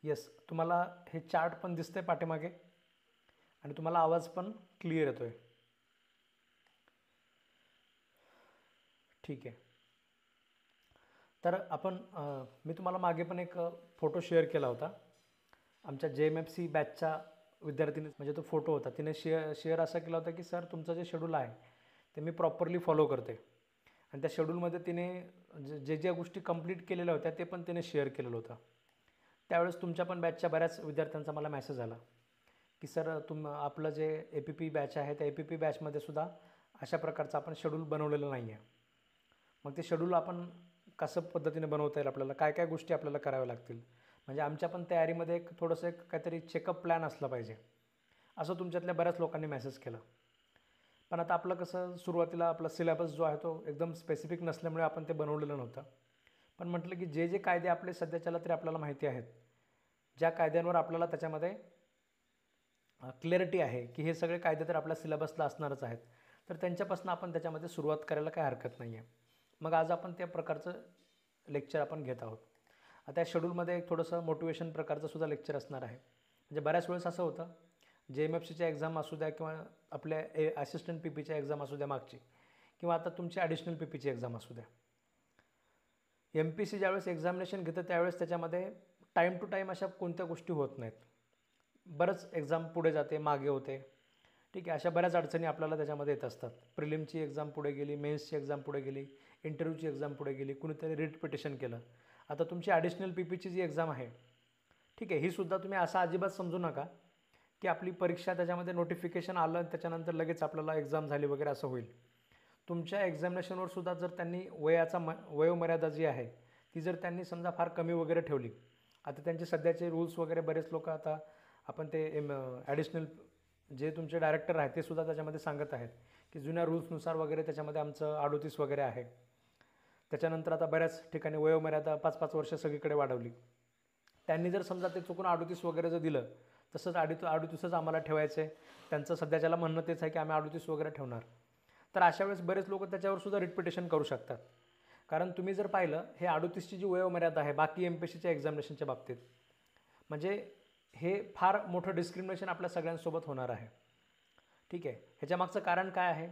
Yes, तुम्हाला हे chart पण दिसतंय पाठीमागे आणि तुम्हाला आवाज पण क्लिअर येतोय. ठीक आहे. तर आपण मी तुम्हाला मागे पण एक फोटो शेअर केला होता आमच्या JMFC बॅचच्या विद्यार्थीने, म्हणजे तो फोटो होता, तिने शेअर असा केला होता की सर तुमचं जे शेड्यूल आहे ते मी प्रॉपरली फॉलो करते. आणि त्या शेड्यूलमध्ये तिने जे ज्या गोष्टी कंप्लीट केलेल्या होत्या ते पण तिने शेअर केलेलं होतं. त्यावेळेस तुमच्या पण बॅचच्या बऱ्याच विद्यार्थ्यांचा मला मेसेज आला की सर आपलं जे APP बॅच आहे त्या APP बॅचमध्ये सुद्धा अशा प्रकारचं आपण शेड्यूल बनवलेलं नाही आहे. मग ते शेड्यूल आपण कसं पद्धतीने बनवता येईल, आपल्याला काय काय गोष्टी आपल्याला कराव्या लागतील, म्हणजे आमच्या पण तयारीमध्ये एक थोडंसं एक काहीतरी चेकअप प्लॅन असला पाहिजे, असं तुमच्यातल्या बऱ्याच लोकांनी मेसेज केला. पण आता आपलं कसं सुरुवातीला आपला सिलेबस जो आहे तो एकदम स्पेसिफिक नसल्यामुळे आपण ते बनवलेलं नव्हतं. पण म्हटलं की जे जे कायदे आपले सध्याच्याला तरी आपल्याला माहिती आहेत, ज्या कायद्यांवर आपल्याला त्याच्यामध्ये क्लॅरिटी आहे की हे सगळे कायदे तर आपल्या सिलेबसला असणारच आहेत, तर त्यांच्यापासून आपण त्याच्यामध्ये सुरुवात करायला काही हरकत नाही आहे. मग आज आपण त्या प्रकारचं लेक्चर आपण घेत आहोत. आता या शेड्यूलमध्ये एक थोडंसं मोटिवेशन प्रकारचं सुद्धा लेक्चर असणार आहे. म्हणजे बऱ्याच वेळेस असं होतं, JMFCच्या एक्झाम असू द्या किंवा आपल्या असिस्टंट PPच्या एक्झाम असू द्या मागची, किंवा आता तुमची ॲडिशनल PPची एक्झाम असू द्या, MPC ज्यावेळेस एक्झामिनेशन घेतं त्यावेळेस त्याच्यामध्ये टाईम टू टाईम अशा कोणत्या गोष्टी होत नाहीत. बरंच एक्झाम पुढे जाते, मागे होते. ठीक आहे, अशा बऱ्याच अडचणी आपल्याला त्याच्यामध्ये येत असतात. प्रिलिमची एक्झाम पुढे गेली, मेन्सची एक्झाम पुढे गेली, इंटरव्ह्यूची एक्झाम पुढे गेली, कुणीतरी रिट पिटिशन केलं. आता तुमची ॲडिशनल PPची जी एक्झाम आहे, ठीक आहे, ही सुद्धा तुम्ही असं अजिबात समजू नका की आपली परीक्षा त्याच्यामध्ये नोटिफिकेशन आलं त्याच्यानंतर लगेच आपल्याला एक्झाम झाली वगैरे असं होईल. तुमच्या एक्झामिनेशनवर सुद्धा जर त्यांनी वयोमर्यादा जी आहे ती जर त्यांनी समजा फार कमी वगैरे ठेवली, आता त्यांचे सध्याचे रूल्स वगैरे बरेच लोक आता आपण ते ॲडिशनल जे तुमचे डायरेक्टर आहेत ते सुद्धा त्याच्यामध्ये सांगत आहेत की जुन्या रूल्सनुसार वगैरे त्याच्यामध्ये आमचं 38 वगैरे आहे. त्याच्यानंतर आता बऱ्याच ठिकाणी वयोमर्यादा 5-5 वर्ष सगळीकडे वाढवली. त्यांनी जर समजा ते चुकून 38 वगैरे जर दिलं, तसंच 38च आम्हाला ठेवायचं आहे, त्यांचं सध्याच्याला म्हणणं तेच आहे की आम्ही 38 वगैरे ठेवणार. तर अशा वेळेस बरेच लोक त्याच्यावर सुद्धा रिट पिटिशन करू शकतात. कारण तुम्ही जर पाहिलं, हे 38ची जी वयोमर्यादा आहे बाकी MPSCच्या एक्झामिनेशनच्या बाबतीत, म्हणजे हे फार मोठं डिस्क्रिमिनेशन आपल्या सगळ्यांसोबत होणार आहे. ठीक आहे, ह्याच्यामागचं कारण काय आहे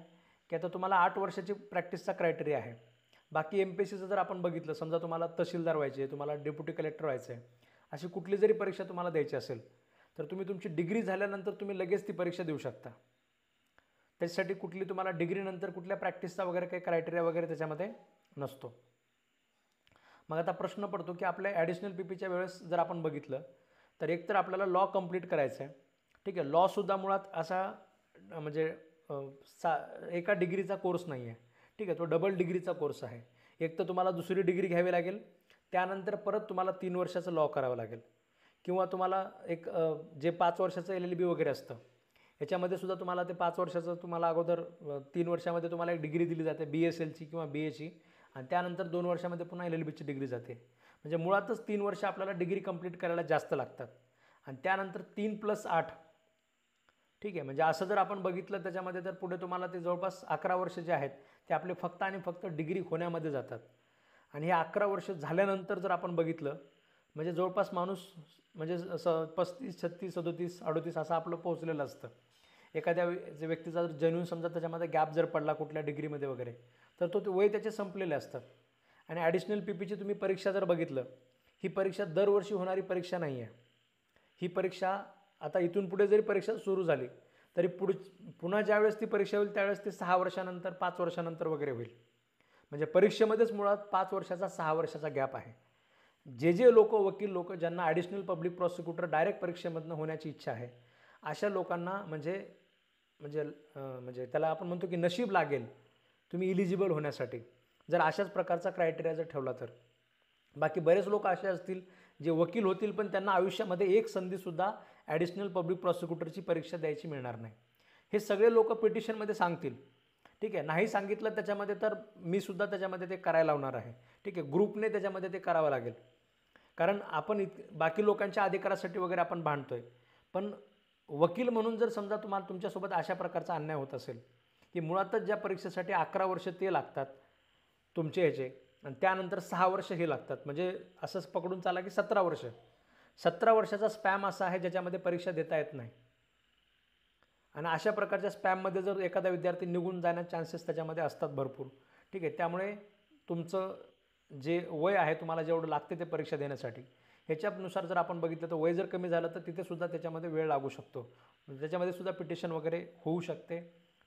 की आता तुम्हाला 8 वर्षाची प्रॅक्टिसचा क्रायटेरिया आहे. बाकी MPSCचं जर आपण बघितलं, समजा तुम्हाला तहसीलदार व्हायचे आहे, तुम्हाला डेप्युटी कलेक्टर व्हायचं आहे, अशी कुठली जरी परीक्षा तुम्हाला द्यायची असेल तर तुम्ही तुमची डिग्री झाल्यानंतर तुम्ही लगेच ती परीक्षा देऊ शकता. त्याच्यासाठी कुठली तुम्हाला डिग्रीनंतर कुठल्या प्रॅक्टिसचा वगैरे काही क्रायटेरिया वगैरे त्याच्यामध्ये नसतो. मग आता प्रश्न पडतो की आपल्या ॲडिशनल PPच्या वेळेस जर आपण बघितलं तर एकतर आपल्याला लॉ कंप्लीट करायचं आहे. ठीक आहे, लॉसुद्धा मुळात असा म्हणजे एका डिग्रीचा कोर्स नाही आहे. ठीक आहे, तो डबल डिग्रीचा कोर्स आहे. एक तर तुम्हाला दुसरी डिग्री घ्यावी लागेल, त्यानंतर परत तुम्हाला 3 वर्षाचं लॉ करावं लागेल, किंवा तुम्हाला एक जे 5 वर्षाचं LLB वगैरे असतं याच्यामध्ये सुद्धा तुम्हाला ते 5 वर्षाचं तुम्हाला अगोदर 3 वर्षामध्ये तुम्हाला एक डिग्री दिली जाते BSLची किंवा BAची, आणि त्यानंतर 2 वर्षामध्ये पुन्हा LLBची डिग्री जाते. म्हणजे मुळातच 3 वर्ष आपल्याला डिग्री कंप्लीट करायला जास्त लागतात, आणि त्यानंतर 3+8. ठीक आहे, म्हणजे असं जर आपण बघितलं त्याच्यामध्ये तर पुढे तुम्हाला ते जवळपास 11 वर्ष जे आहेत ते आपले फक्त आणि फक्त डिग्री होण्यामध्ये जातात. आणि हे 11 वर्ष झाल्यानंतर जर आपण बघितलं म्हणजे जवळपास माणूस म्हणजे असं 35, 36, 37, 38 असं आपलं पोहोचलेलं असतं. एखाद्या व्यक्तीचा जर जेन्युइन समजा त्याच्यामध्ये गॅप जर पडला कुठल्या डिग्रीमध्ये वगैरे, तर तो वय त्याचे संपलेले असतात. आणि ॲडिशनल PPची तुम्ही परीक्षा जर बघितलं, ही परीक्षा दरवर्षी होणारी परीक्षा नाही आहे. ही परीक्षा आता इथून पुढे जरी परीक्षा सुरू झाली तरी पुन्हा ज्यावेळेस ती परीक्षा होईल त्यावेळेस ती 6 वर्षानंतर 5 वर्षानंतर वगैरे होईल. म्हणजे परीक्षेमध्येच मुळात 5 वर्षाचा 6 वर्षाचा गॅप आहे. जे लोक वकील लोक ज्यांना ॲडिशनल पब्लिक प्रॉसिक्युटर डायरेक्ट परीक्षेमधनं होण्याची इच्छा आहे, अशा लोकांना म्हणजे म्हणजे म्हणजे त्याला आपण म्हणतो की नशीब लागेल तुम्ही इलिजिबल होण्यासाठी, जर अशाच प्रकारचा क्रायटेरिया जर ठेवला तर. बाकी बरेच लोक असे असतील जे वकील होतील पण त्यांना आयुष्यामध्ये एक संधीसुद्धा ॲडिशनल पब्लिक प्रॉसिक्युटरची परीक्षा द्यायची मिळणार नाही. हे सगळे लोक पिटिशनमध्ये सांगतील. ठीक आहे, नाही सांगितलं त्याच्यामध्ये तर मी सुद्धा त्याच्यामध्ये ते करायला लावणार आहे. ठीक आहे, ग्रुपने त्याच्यामध्ये ते करावं लागेल. कारण आपण बाकी लोकांच्या अधिकारासाठी वगैरे आपण भांडतोय, पण वकील म्हणून जर समजा तुम्हाला तुमच्यासोबत अशा प्रकारचा अन्याय होत असेल की मुळातच ज्या परीक्षेसाठी 11 वर्ष ते लागतात तुमचे ह्याचे, आणि त्यानंतर 6 वर्ष हे लागतात, म्हणजे असंच पकडून चाला की 17 वर्ष 17 वर्षाचा स्पॅम असा आहे ज्याच्यामध्ये परीक्षा देता येत नाही. आणि अशा प्रकारच्या स्पॅममध्ये जर एखादा विद्यार्थी निघून जाण्याचे चान्सेस त्याच्यामध्ये असतात भरपूर. ठीक आहे, त्यामुळे तुमचं जे वय आहे तुम्हाला जेवढं लागते ते परीक्षा देण्यासाठी ह्याच्यानुसार जर आपण बघितलं तर वय जर कमी झालं तर तिथेसुद्धा त्याच्यामध्ये वेळ लागू शकतो. त्याच्यामध्ये सुद्धा पिटिशन वगैरे होऊ शकते.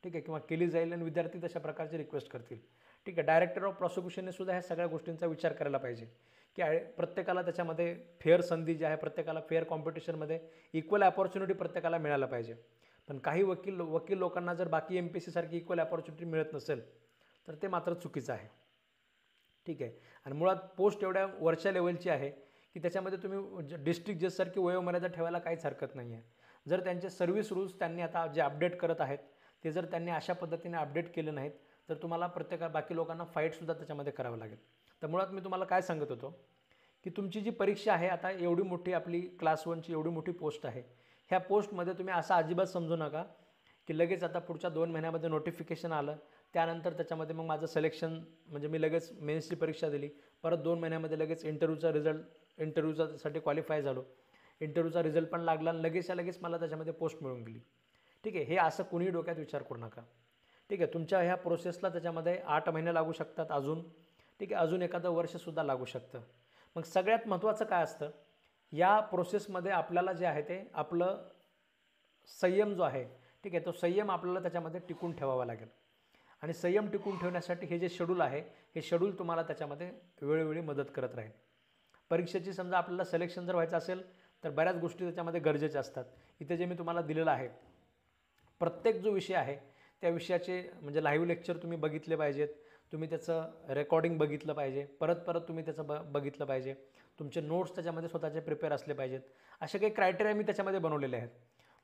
ठीक आहे, किंवा केली जाईल आणि विद्यार्थी तशा प्रकारची रिक्वेस्ट करतील. ठीक आहे, डायरेक्टर ऑफ प्रॉसिक्युशनने सुद्धा ह्या सगळ्या गोष्टींचा विचार करायला पाहिजे की प्रत्येकाला त्याच्यामध्ये फेअर संधी जी आहे, प्रत्येकाला फेअर कॉम्पिटिशनमध्ये इक्वल अपॉर्च्युनिटी प्रत्येकाला मिळायला पाहिजे. पण काही वकील लोकांना जर बाकी MPSC सारखी इक्वल अपॉर्च्युनिटी मिळत नसेल तर ते मात्र चुकीचं आहे. ठीक आहे, आणि मुळात पोस्ट एवढ्या वरच्या लेवलची आहे की त्याच्यामध्ये तुम्ही डिस्ट्रिक्ट जजसारखी वयोमर्यादा ठेवायला काहीच हरकत नाही आहे. जर त्यांचे सर्व्हिस रूल्स त्यांनी आता जे अपडेट करत आहेत ते जर त्यांनी अशा पद्धतीने अपडेट केले नाहीत तर तुम्हाला बाकी लोकांना फाईटसुद्धा त्याच्यामध्ये करावं लागेल. तर मुळात मी तुम्हाला काय सांगत होतो की तुमची जी परीक्षा आहे आता एवढी मोठी आपली क्लास 1ची एवढी मोठी पोस्ट आहे. ह्या पोस्टमध्ये तुम्ही असं अजिबात समजू नका की लगेच आता पुढच्या 2 महिन्यामध्ये नोटिफिकेशन आलं, त्यानंतर त्याच्यामध्ये मग माझं सिलेक्शन म्हणजे मी लगेच मेन्सची परीक्षा दिली, परत 2 महिन्यामध्ये लगेच इंटरव्ह्यूसाठी क्वालिफाय झालो, इंटरव्ह्यूचा रिझल्ट पण लागला आणि लगेच मला त्याच्यामध्ये पोस्ट मिळून गेली. ठीक आहे, हे असं कुणीही डोक्यात विचार करू नका. ठीक आहे, तुमच्या ह्या प्रोसेसला त्याच्यामध्ये 8 महिने लागू शकतात अजून. ठीक आहे, अजून एखादं वर्षसुद्धा लागू शकतं. मग सगळ्यात महत्त्वाचं काय असतं या प्रोसेसमध्ये आपल्याला जे आहे ते आपलं संयम जो आहे, ठीक आहे, तो संयम आपल्याला त्याच्यामध्ये टिकून ठेवावा लागेल. आणि संयम टिकून ठेवण्यासाठी हे जे शेड्यूल आहे हे शेड्यूल तुम्हाला त्याच्यामध्ये वेळोवेळी मदत करत राहील. परीक्षेची समजा आपल्याला सिलेक्शन जर व्हायचं असेल तर बऱ्याच गोष्टी त्याच्यामध्ये गरजेच्या असतात. इथे जे मी तुम्हाला दिलेलं आहे प्रत्येक जो विषय आहे त्या विषयाचे म्हणजे लाईव्ह लेक्चर तुम्ही बघितले पाहिजेत, तुम्ही त्याचं रेकॉर्डिंग बघितलं पाहिजे, परत तुम्ही त्याचं बघितलं पाहिजे, तुमचे नोट्स त्याच्यामध्ये स्वतःचे प्रिपेअर असले पाहिजेत. असे काही क्रायटेरिया मी त्याच्यामध्ये बनवलेले आहेत.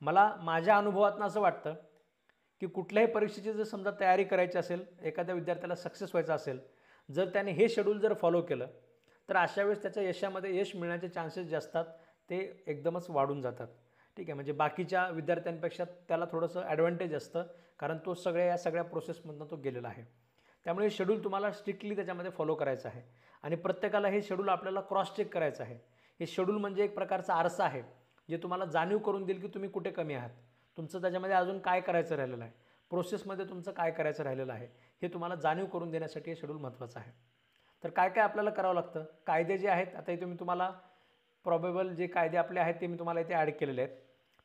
मला माझ्या अनुभवातून असं वाटतं की कुठल्याही परीक्षेची जर समजा तयारी करायची असेल, एखाद्या विद्यार्थ्याला सक्सेस व्हायचं असेल, जर त्याने हे शेड्यूल जर फॉलो केलं तर अशा वेळेस त्याच्या यश मिळण्याचे चान्सेस जे असतात ते एकदमच वाढून जातात. ठीक आहे, म्हणजे बाकीच्या विद्यार्थ्यांपेक्षा त्याला थोडंसं ॲडव्हान्टेज असतं कारण तो या सगळ्या प्रोसेसमधून तो गेलेला आहे. त्यामुळे हे शेड्यूल तुम्हाला स्ट्रिक्टली त्याच्यामध्ये फॉलो करायचं आहे आणि प्रत्येकाला हे शेड्यूल आपल्याला क्रॉस चेक करायचं आहे. हे शेड्यूल म्हणजे एक प्रकारचा आरसा आहे जे तुम्हाला जाणीव करून देईल की तुम्ही कुठे कमी आहात, तुमचं त्याच्यामध्ये अजून काय करायचं राहिलेलं आहे, प्रोसेसमध्ये तुमचं काय करायचं राहिलेलं आहे हे तुम्हाला जाणीव करून देण्यासाठी हे शेड्यूल महत्त्वाचं आहे. तर काय आपल्याला करावं लागतं, कायदे जे आहेत आता इथे मी तुम्हाला प्रॉबेबल जे कायदे आपले आहेत ते मी तुम्हाला इथे ॲड केलेले आहेत.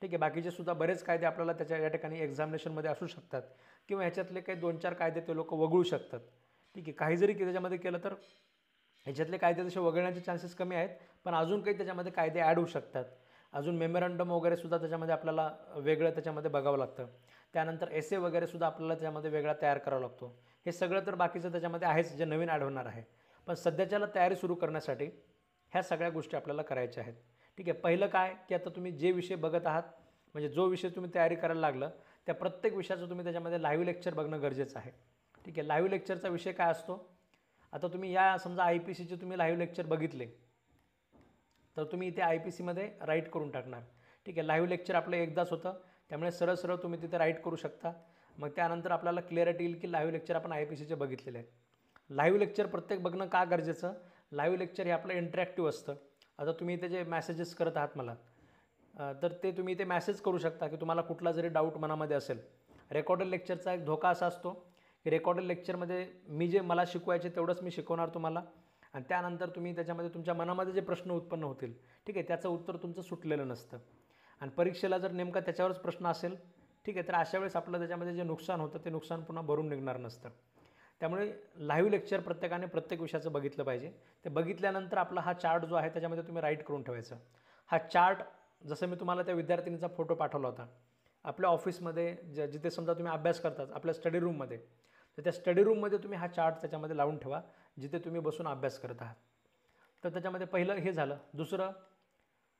ठीक आहे, बाकीचे सुद्धा बरेच कायदे आपल्याला या ठिकाणी एक्झामिनेशनमध्ये असू शकतात किंवा ह्याच्यातले काही 2-4 कायदे ते लोक वगळू शकतात. ठीक आहे, काही जरी त्याच्यामध्ये केलं तर ह्याच्यातले कायदे तसे वगळण्याचे चान्सेस कमी आहेत, पण अजून काही त्याच्यामध्ये कायदे ॲड होऊ शकतात. अजून मेमोरंडम वगैरे सुद्धा त्याच्यामध्ये आपल्याला वेगळं त्याच्यामध्ये बघावं लागतं. त्यानंतर एसे वगैरे सुद्धा आपल्याला त्याच्यामध्ये वेगळा तयार करावा लागतो. हे सगळं तर बाकीचं त्याच्यामध्ये आहेच जे नवीन ॲड होणार आहे, पण सध्याच्याला तयारी सुरू करण्यासाठी ह्या सगळ्या गोष्टी आपल्याला करायच्या आहेत. ठीक आहे, पहिलं काय की आता तुम्ही जे विषय बघत आहात म्हणजे जो विषय तुम्ही तयारी करायला लागलं त्या प्रत्येक विषयाचं तुम्ही त्याच्यामध्ये लाईव्ह लेक्चर बघणं गरजेचं आहे. ठीक आहे, लाईव्ह लेक्चरचा विषय काय असतो, आता तुम्ही या समजा IPCचे तुम्ही लाईव्ह लेक्चर बघितले तर तुम्ही इथे IPCमध्ये राईट करून टाकणार. ठीक आहे, लाईव्ह लेक्चर आपलं एकदाच होतं त्यामुळे सरळ तुम्ही तिथे राईट करू शकता. मग त्यानंतर आपल्याला क्लिअरिटी येईल की लाईव्ह लेक्चर आपण IPCचे बघितलेले आहेत. लाईव्ह लेक्चर प्रत्येक बघणं का गरजेचं, लाईव्ह लेक्चर हे आपलं इंटरॅक्टिव्ह असतं. आता तुम्ही इथे जे मेसेजेस करत आहात मला तर ते तुम्ही इथे मेसेज करू शकता की तुम्हाला कुठला जरी डाऊट मनामध्ये असेल. रेकॉर्डेड लेक्चरचा एक धोका असा असतो की रेकॉर्डेड लेक्चरमध्ये मी जे मला शिकवायचे तेवढंच मी शिकवणार तुम्हाला आणि त्यानंतर तुम्ही त्याच्यामध्ये तुमच्या मनामध्ये जे प्रश्न उत्पन्न होतील ठीक आहे त्याचं उत्तर तुमचं सुटलेलं नसतं आणि परीक्षेला जर नेमका त्याच्यावरच प्रश्न असेल ठीक आहे तर अशा वेळेस आपलं त्याच्यामध्ये जे नुकसान होतं ते नुकसान पुन्हा भरून निघणार नसतं. त्यामुळे लाईव्ह लेक्चर प्रत्येकाने प्रत्येक विषयाचं बघितलं पाहिजे. ते बघितल्यानंतर आपला हा चार्ट जो आहे त्याच्यामध्ये तुम्ही राईट करून ठेवायचं. हा चार्ट जसं मी तुम्हाला त्या विद्यार्थिनीचा फोटो पाठवला होता आपल्या ऑफिसमध्ये जिथे समजा तुम्ही अभ्यास करतात आपल्या स्टडी रूममध्ये तर त्या स्टडी रूममध्ये तुम्ही हा चार्ट त्याच्यामध्ये लावून ठेवा जिथे तुम्ही बसून अभ्यास करत आहात. तर त्याच्यामध्ये पहिलं हे झालं. दुसरं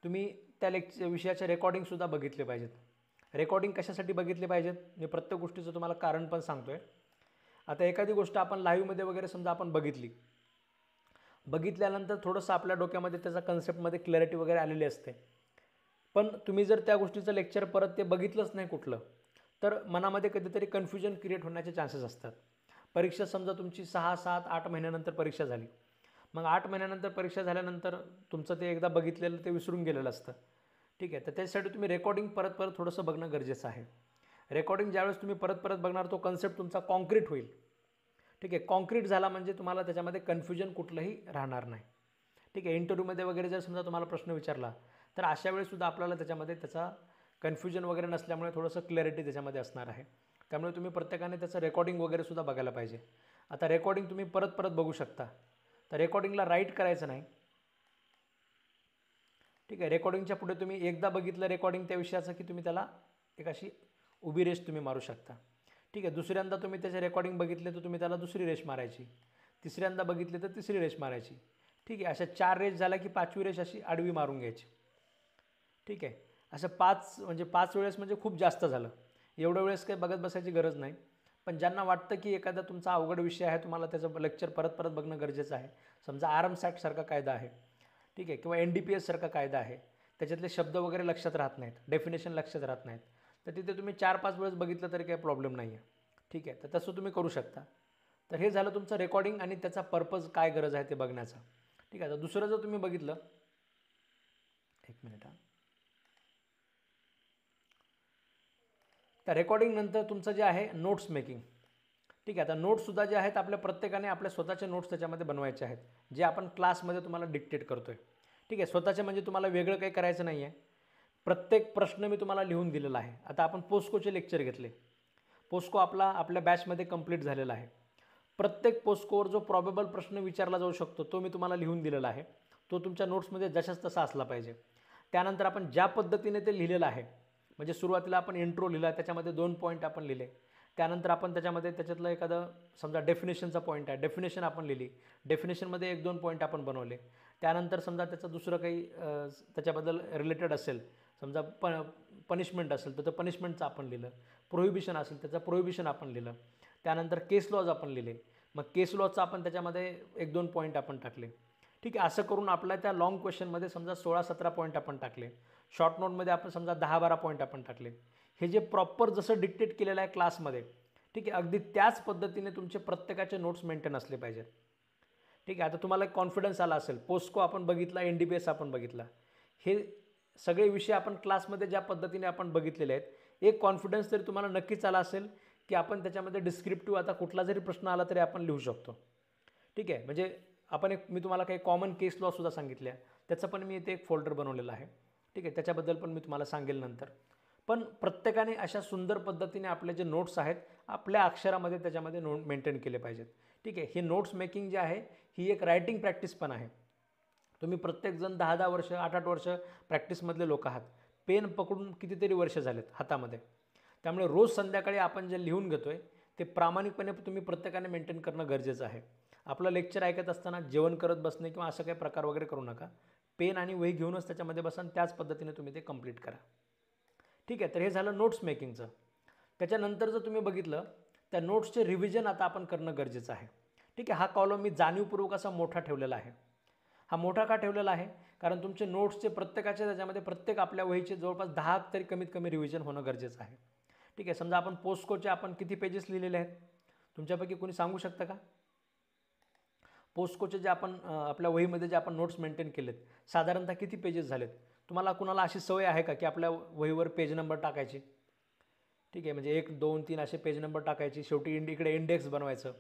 तुम्ही त्या विषयाचे रेकॉर्डिंगसुद्धा बघितले पाहिजेत. रेकॉर्डिंग कशासाठी बघितले पाहिजेत मी प्रत्येक गोष्टीचं तुम्हाला कारण पण सांगतो आहे. आता एखादी गोष्ट आपण लाईव्हमध्ये वगैरे समजा आपण बघितल्यानंतर थोडंसं आपल्या डोक्यामध्ये त्याचा कन्सेप्टमध्ये क्लॅरिटी वगैरे आलेली असते. पण तुम्ही जर त्या गोष्टीचं लेक्चर परत ते बघितलंच नाही कुठलं तर मनामध्ये कधीतरी कन्फ्युजन क्रिएट होण्याचे चान्सेस असतात. परीक्षा समजा तुमची 6, 7, 8 महिन्यानंतर परीक्षा झाली मग 8 महिन्यानंतर परीक्षा झाल्यानंतर तुमचं ते एकदा बघितलेलं ते विसरून गेलेलं असतं. ठीक आहे, तर त्याच्यासाठी तुम्ही रेकॉर्डिंग परत परत थोडंसं बघणं गरजेचं आहे. रेकॉर्डिंग ज्यावेळेस तुम्ही परत परत बघणार तो कन्सेप्ट तुमचा कॉन्क्रीट होईल. ठीक आहे, कॉन्क्रीट झाला म्हणजे तुम्हाला त्याच्यामध्ये कन्फ्युजन कुठलंही राहणार नाही. ठीक आहे, इंटरव्ह्यूमध्ये वगैरे जर समजा तुम्हाला प्रश्न विचारला तर अशा वेळेससुद्धा आपल्याला त्याच्यामध्ये त्याचा कन्फ्युजन वगैरे नसल्यामुळे थोडंसं क्लॅरिटी त्याच्यामध्ये असणार आहे. त्यामुळे तुम्ही प्रत्येकाने त्याचं रेकॉर्डिंग वगैरे सुद्धा बघायला पाहिजे. आता रेकॉर्डिंग तुम्ही परत परत बघू शकता, तर रेकॉर्डिंगला राईट करायचं नाही. ठीक आहे, रेकॉर्डिंगच्या पुढे तुम्ही एकदा बघितलं रेकॉर्डिंग त्या विषयाचं की तुम्ही त्याला एक अशी उभी रेष तुम्ही मारू शकता. ठीक आहे, दुसऱ्यांदा तुम्ही त्याचे रेकॉर्डिंग बघितले तर तुम्ही त्याला दुसरी रेष मारायची, तिसऱ्यांदा बघितले तर तिसरी रेष मारायची. ठीक आहे, अशा 4 रेष झाल्या की 5वी रेष अशी आडवी मारून घ्यायची. ठीक आहे, असं 5 वेळेस म्हणजे खूप जास्त झालं. एवढ्या वेळेस काही बघत बसायची गरज नाही. पण ज्यांना वाटतं की एखादा तुमचा अवघड विषय आहे, तुम्हाला त्याचं लेक्चर परत परत बघणं गरजेचं आहे, समजा आरमसॅटसारखा कायदा आहे, ठीक आहे, किंवा NDPS सारखा कायदा आहे, त्याच्यातले शब्द वगैरे लक्षात राहत नाहीत, डेफिनेशन लक्षात राहत नाहीत, तर तिथे तुम्ही 4-5 वेळेस बघितलं तरी काही प्रॉब्लेम नाही आहे. ठीक आहे, तर तसं तुम्ही करू शकता. तर हे झालं तुमचं रेकॉर्डिंग आणि त्याचा पर्पज काय गरज आहे ते बघण्याचा. ठीक आहे, तर दुसरं जर तुम्ही बघितलं, एक मिनिट हां, त्या रेकॉर्डिंगनंतर तुमचं जे आहे नोट्स मेकिंग. ठीक आहे, आता नोट्ससुद्धा जे आहेत आपल्या प्रत्येकाने आपल्या स्वतःचे नोट्स त्याच्यामध्ये बनवायचे आहेत, जे आपण क्लासमध्ये तुम्हाला डिक्टेट करतो आहे. ठीक आहे, स्वतःचे म्हणजे तुम्हाला वेगळं काही करायचं नाही आहे. प्रत्येक प्रश्न मी तुम्हाला लिहून दिलेला आहे. आता आपण पोस्कोचे लेक्चर घेतले, पोस्को आपल्या बॅचमध्ये कंप्लीट झालेला आहे. प्रत्येक पोस्कोवर जो प्रॉबेबल प्रश्न विचारला जाऊ शकतो तो मी तुम्हाला लिहून दिलेला आहे. तो तुमच्या नोट्समध्ये जशाच तसा असला पाहिजे. त्यानंतर आपण ज्या पद्धतीने ते लिहिलेलं आहे, म्हणजे सुरुवातीला आपण इंट्रो लिहिला, त्याच्यामध्ये 2 पॉईंट आपण लिहिले. त्यानंतर आपण त्याच्यातलं एखादं समजा डेफिनेशनचा पॉईंट आहे, डेफिनेशन आपण लिहिली, डेफिनेशनमध्ये 1-2 पॉईंट आपण बनवले. त्यानंतर समजा त्याचं दुसरं काही त्याच्याबद्दल रिलेटेड असेल, समजा पनिशमेंट असेल तर पनिशमेंटचं आपण लिहिलं, प्रोहिबिशन असेल त्याचं प्रोहिबिशन आपण लिहिलं. त्यानंतर केस लॉज आपण लिहिले, मग केस लॉजचं आपण त्याच्यामध्ये 1-2 पॉईंट आपण टाकले. ठीक आहे, असं करून आपल्या त्या लाँग क्वेश्चनमध्ये समजा 16-17 पॉईंट आपण टाकले. शॉर्ट नोटमध्ये आपण समजा 10-12 पॉईंट आपण टाकले. हे जे प्रॉपर जसं डिक्टेट केलेलं आहे क्लासमध्ये, ठीक आहे, अगदी त्याच पद्धतीने तुमचे प्रत्येकाचे नोट्स मेंटेन असले पाहिजेत. ठीक आहे, आता तुम्हाला एक कॉन्फिडन्स आला असेल, पोस्को आपण बघितला, NDPS आपण बघितला, हे सगळे विषय आपण क्लासमध्ये ज्या पद्धतीने आपण बघितलेले आहेत, एक कॉन्फिडन्स तरी तुम्हाला नक्कीच आला असेल की आपण त्याच्यामध्ये डिस्क्रिप्टिव्ह आता कुठला जरी प्रश्न आला तरी आपण लिहू शकतो. ठीक आहे, म्हणजे मी तुम्हाला काही कॉमन केस लॉसुद्धा सांगितल्या, त्याचं पण मी इथे एक फोल्डर बनवलेलं आहे. ठीक आहे, त्याच्याबद्दल पण मी तुम्हाला सांगेल नंतर. पण प्रत्येकाने अशा सुंदर पद्धतीने आपले जे नोट्स आहेत आपल्या अक्षरामध्ये त्याच्यामध्ये मेंटेन केले पाहिजेत. ठीक आहे, हे नोट्स मेकिंग जे आहे ही एक रायटिंग प्रॅक्टिस पण आहे. तुम्ही प्रत्येकजण 10-10 वर्ष 8-8 वर्ष प्रॅक्टिसमधले लोक आहात. पेन पकडून कितीतरी वर्ष झालेत हातामध्ये. त्यामुळे रोज संध्याकाळी आपण जे लिहून घेतो आहे ते प्रामाणिकपणे तुम्ही प्रत्येकाने मेंटेन करणं गरजेचं आहे. आपलं लेक्चर ऐकत असताना जेवण करत बसणे किंवा असं काही प्रकार वगैरे करू नका. पेन आणि वही घेऊनच त्याच्यामध्ये बसा आणि त्याच पद्धतीने तुम्ही ते कंप्लीट करा. ठीक आहे, तर हे झालं नोट्स मेकिंगचं. त्याच्यानंतर जर तुम्ही बघितलं त्या नोट्सचे रिव्हिजन आता आपण करणं गरजेचं आहे. ठीक आहे, हा कॉलम मी जाणीवपूर्वक असा मोठा ठेवलेला आहे. हा मोठा का ठेवलेला आहे? कारण तुमचे नोट्सचे प्रत्येकाच्या त्याच्यामध्ये प्रत्येक आपल्या वहीचे जवळपास 10 तरी कमीत कमी रिव्हिजन होणं गरजेचं आहे. ठीक आहे, समजा आपण पोस्कोचे आपण किती पेजेस लिहिलेले आहेत तुमच्यापैकी कोणी सांगू शकतं का? पोस्कोचे जे आपण आपल्या वहीमध्ये जे आपण नोट्स मेंटेन केलेत साधारणतः किती पेजेस झालेत? तुम्हाला कुणाला अशी सवय आहे का की आपल्या वहीवर पेज नंबर टाकायची? ठीक आहे, म्हणजे 1, 2, 3 असे पेज नंबर टाकायची, शेवटी इकडे इंडेक्स बनवायचं.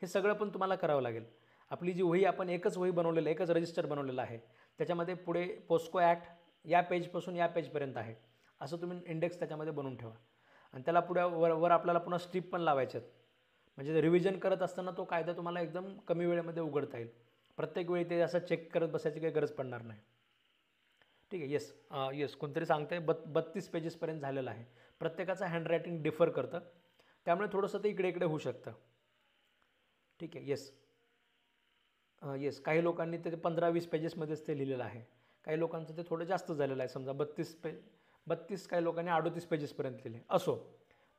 हे सगळं पण तुम्हाला करावं लागेल. आपली जी वही आपण एकच वही बनवलेलं आहे, एकच रजिस्टर बनवलेलं आहे, त्याच्यामध्ये पुढे पोस्को ॲक्ट या पेजपासून या पेजपर्यंत आहे असं तुम्ही इंडेक्स त्याच्यामध्ये बनवून ठेवा. आणि त्याला पुढे वर आपल्याला पुन्हा स्ट्रिप पण लावायच्यात, म्हणजे रिव्हिजन करत असताना तो कायदा तुम्हाला एकदम कमी वेळेमध्ये उघडता येईल. प्रत्येक वेळी ते असं चेक करत बसायची काही गरज पडणार नाही. ठीक आहे, येस कोणतरी सांगतं आहे 32 पेजेसपर्यंत झालेलं आहे. प्रत्येकाचं हँडरायटिंग डिफर करतं, त्यामुळे थोडंसं ते इकडे इकडे होऊ शकतं. ठीक आहे, येस काही लोकांनी ते 15-20 पेजेसमध्येच ते लिहिलेलं आहे. काही लोकांचं ते थोडं जास्त झालेलं आहे, समजा 32 काही लोकांनी 38 पेजेसपर्यंत लिहिले. असो,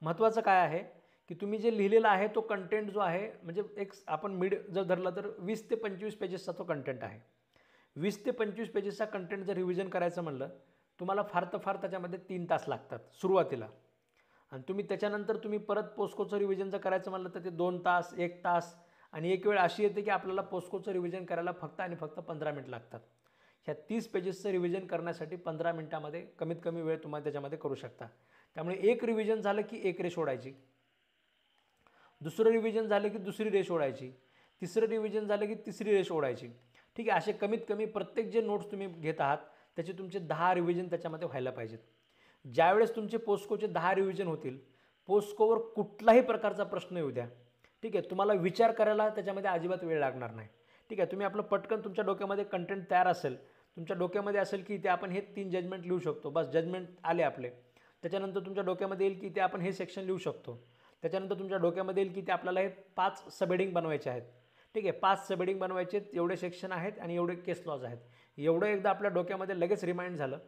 महत्त्वाचं काय आहे की तुम्ही जे लिहिलेलं आहे तो कंटेंट जो आहे, म्हणजे एक आपण जर धरला तर 20 ते 25 पेजेसचा तो कंटेंट आहे. 20 ते 25 पेजेसचा कंटेंट जर रिव्हिजन करायचं म्हणलं तुम्हाला फार तर फार त्याच्यामध्ये 3 तास लागतात सुरुवातीला. आणि तुम्ही त्याच्यानंतर तुम्ही परत पोस्कोचं रिव्हिजन जर करायचं म्हणलं तर ते 2 तास 1 तास आणि एक वेळ अशी येते की आपल्याला पोस्कोचं रिव्हिजन करायला फक्त आणि फक्त 15 मिनिट लागतात. ह्या 30 पेजेसचं रिव्हिजन करण्यासाठी 15 मिनिटामध्ये कमीत कमी वेळ तुम्हाला त्याच्यामध्ये करू शकता. त्यामुळे एक रिव्हिजन झालं की एक रेष ओढायची, दुसरं रिव्हिजन झालं की दुसरी रेष ओढायची, तिसरं रिव्हिजन झालं की तिसरी रेष ओढायची. ठीक आहे, असे कमीत कमी प्रत्येक जे नोट्स तुम्ही घेत आहात त्याचे तुमचे 10 रिव्हिजन त्याच्यामध्ये व्हायला पाहिजेत. ज्यावेळेस तुमचे पोस्कोचे 10 रिव्हिजन होतील, पोस्कोवर कुठलाही प्रकारचा प्रश्न येऊ द्या, ठीक आहे, तुम्हाला विचार करायला त्याच्यामध्ये अजिबात वेळ लागणार नाही. ठीक आहे, तुम्ही आपलं पटकन तुमच्या डोक्यामध्ये कंटेंट तयार असेल, तुमच्या डोक्यामध्ये असेल की ते आपण हे 3 जजमेंट लिहू शकतो, बस जजमेंट आले आपले. त्याच्यानंतर तुमच्या डोक्यामध्ये येईल की ते आपण हे सेक्शन लिहू शकतो. त्याच्यानंतर तुमच्या डोक्यामध्ये येईल की ते आपल्याला हे 5 सबहेडिंग बनवायचे आहेत. ठीक आहे, 5 सबहेडिंग बनवायचे आहेत, एवढे सेक्शन आहेत आणि एवढे केस लॉज आहेत. एवढं एकदा आपल्या डोक्यामध्ये लगेच रिमाइंड झालं,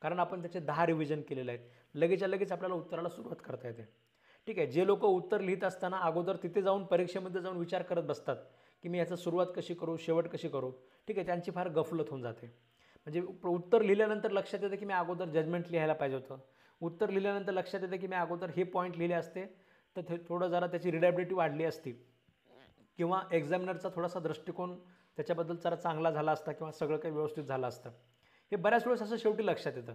कारण आपण त्याचे 10 रिव्हिजन केलेले आहेत, लगेचच्या लगेच आपल्याला उत्तराला सुरुवात करता येते. ठीक आहे, जे लोक उत्तर लिहित असताना अगोदर तिथे जाऊन परीक्षेमध्ये जाऊन विचार करत बसतात की मी याचं सुरुवात कशी करू, शेवट कशी करू, ठीक आहे, त्यांची फार गफलत होऊन जाते. म्हणजे उत्तर लिहिल्यानंतर लक्षात येतं की मी अगोदर जजमेंट लिहायला पाहिजे होतं. उत्तर लिहिल्यानंतर लक्षात येतं की मी अगोदर हे पॉईंट लिहिले असते तर ते थोडं जरा त्याची रिडॅबिलिटी वाढली असती, किंवा एक्झामिनरचा थोडासा दृष्टिकोन त्याच्याबद्दल जरा चांगला झाला असता, किंवा सगळं काही व्यवस्थित झालं असतं. हे बऱ्याच वेळेस असं शेवटी लक्षात येतं.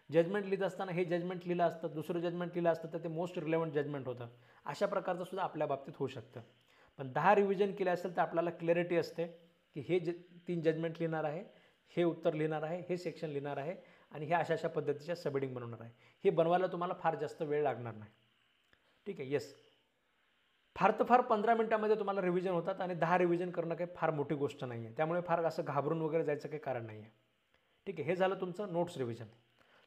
जजमेंट लिहित असताना हे जजमेंट लिहिलं असतं, दुसरं जजमेंट लिहिलं असतं तर ते मोस्ट रिलेव्हंट जजमेंट होतं. अशा प्रकारचं सुद्धा आपल्या बाबतीत होऊ शकतं. पण 10 रिव्हिजन केले असेल तर आपल्याला क्लॅरिटी असते की हे 3 जजमेंट लिहिणार आहे, हे उत्तर लिहिणार आहे, हे सेक्शन लिहिणार आहे आणि हे अशा अशा पद्धतीच्या सबहेडिंग बनवणार आहे. हे बनवायला तुम्हाला फार जास्त वेळ लागणार नाही. ठीक आहे, येस, फार तर फार 15 मिनिटामध्ये तुम्हाला रिव्हिजन होतात आणि 10 रिव्हिजन करणं काही फार मोठी गोष्ट नाही आहे. त्यामुळे फार असं घाबरून वगैरे जायचं काही कारण नाही आहे. ठीक आहे, हे झालं तुमचं नोट्स रिव्हिजन.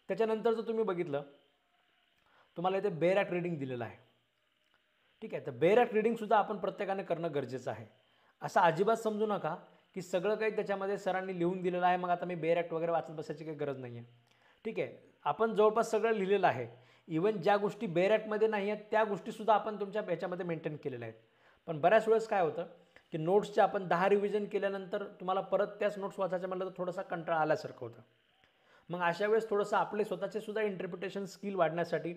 त्याच्यानंतर जर तुम्ही बघितलं, तुम्हाला इथे बेअर ॲक्ट रीडिंग दिलेलं आहे. ठीक आहे, तर बेअर ॲक्ट रीडिंगसुद्धा आपण प्रत्येकाने करणं गरजेचं आहे. असं अजिबात समजू नका की सगळं काही त्याच्यामध्ये सरांनी लिहून दिलेलं आहे, मग आता मी बेअर ॲक्ट वगैरे वाचत बसायची काही गरज नाही आहे. ठीक आहे, आपण जवळपास सगळं लिहिलेलं आहे. इवन ज्या गोष्टी बेअर ॲक्टमध्ये नाही आहेत त्या गोष्टीसुद्धा आपण तुमच्या ह्याच्यामध्ये मेंटेन केलेल्या आहेत. पण बऱ्याच वेळेस काय होतं की नोट्सचे आपण 10 रिव्हिजन केल्यानंतर तुम्हाला परत त्याच नोट्स वाचायचं म्हटलं तर थोडासा कंटाळा आल्यासारखं होतं. मग अशा वेळेस थोडंसं आपले स्वतःचे सुद्धा इंटरप्रिटेशन स्किल वाढण्यासाठी,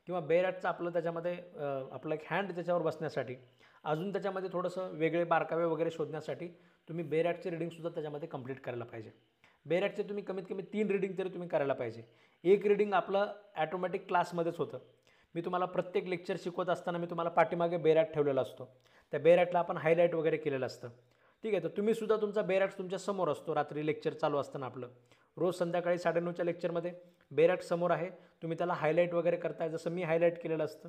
किंवा बेअर ॲक्टचं आपलं त्याच्यामध्ये आपलं एक हँड त्याच्यावर बसण्यासाठी, अजून त्याच्यामध्ये थोडंसं वेगळे बारकावे वगैरे शोधण्यासाठी तुम्ही बेअर ॲक्टचे रीडिंगसुद्धा त्याच्यामध्ये कंप्लीट करायला पाहिजे. बेअर ॲक्टचे तुम्ही कमीत कमी 3 रीडिंग तरी तुम्ही करायला पाहिजे. एक रीडिंग आपलं ॲटोमॅटिक क्लासमध्येच होतं. मी तुम्हाला प्रत्येक लेक्चर शिकवत असताना मी तुम्हाला पाठीमागे बेअर ॲक्ट ठेवलेला असतो. त्या बेअर ॲक्टला आपण हायलाईट वगैरे केलेलं असतं. ठीक आहे, तर तुम्ही सुद्धा तुमचा बेअर ॲक्ट तुमच्या समोर असतो. रात्री लेक्चर चालू असताना आपलं रोज संध्याकाळी 9:30च्या लेक्चरमध्ये बेअर ॲक्ट समोर आहे, तुम्ही त्याला हायलाईट वगैरे करताय, जसं मी हायलाईट केलेलं असतं.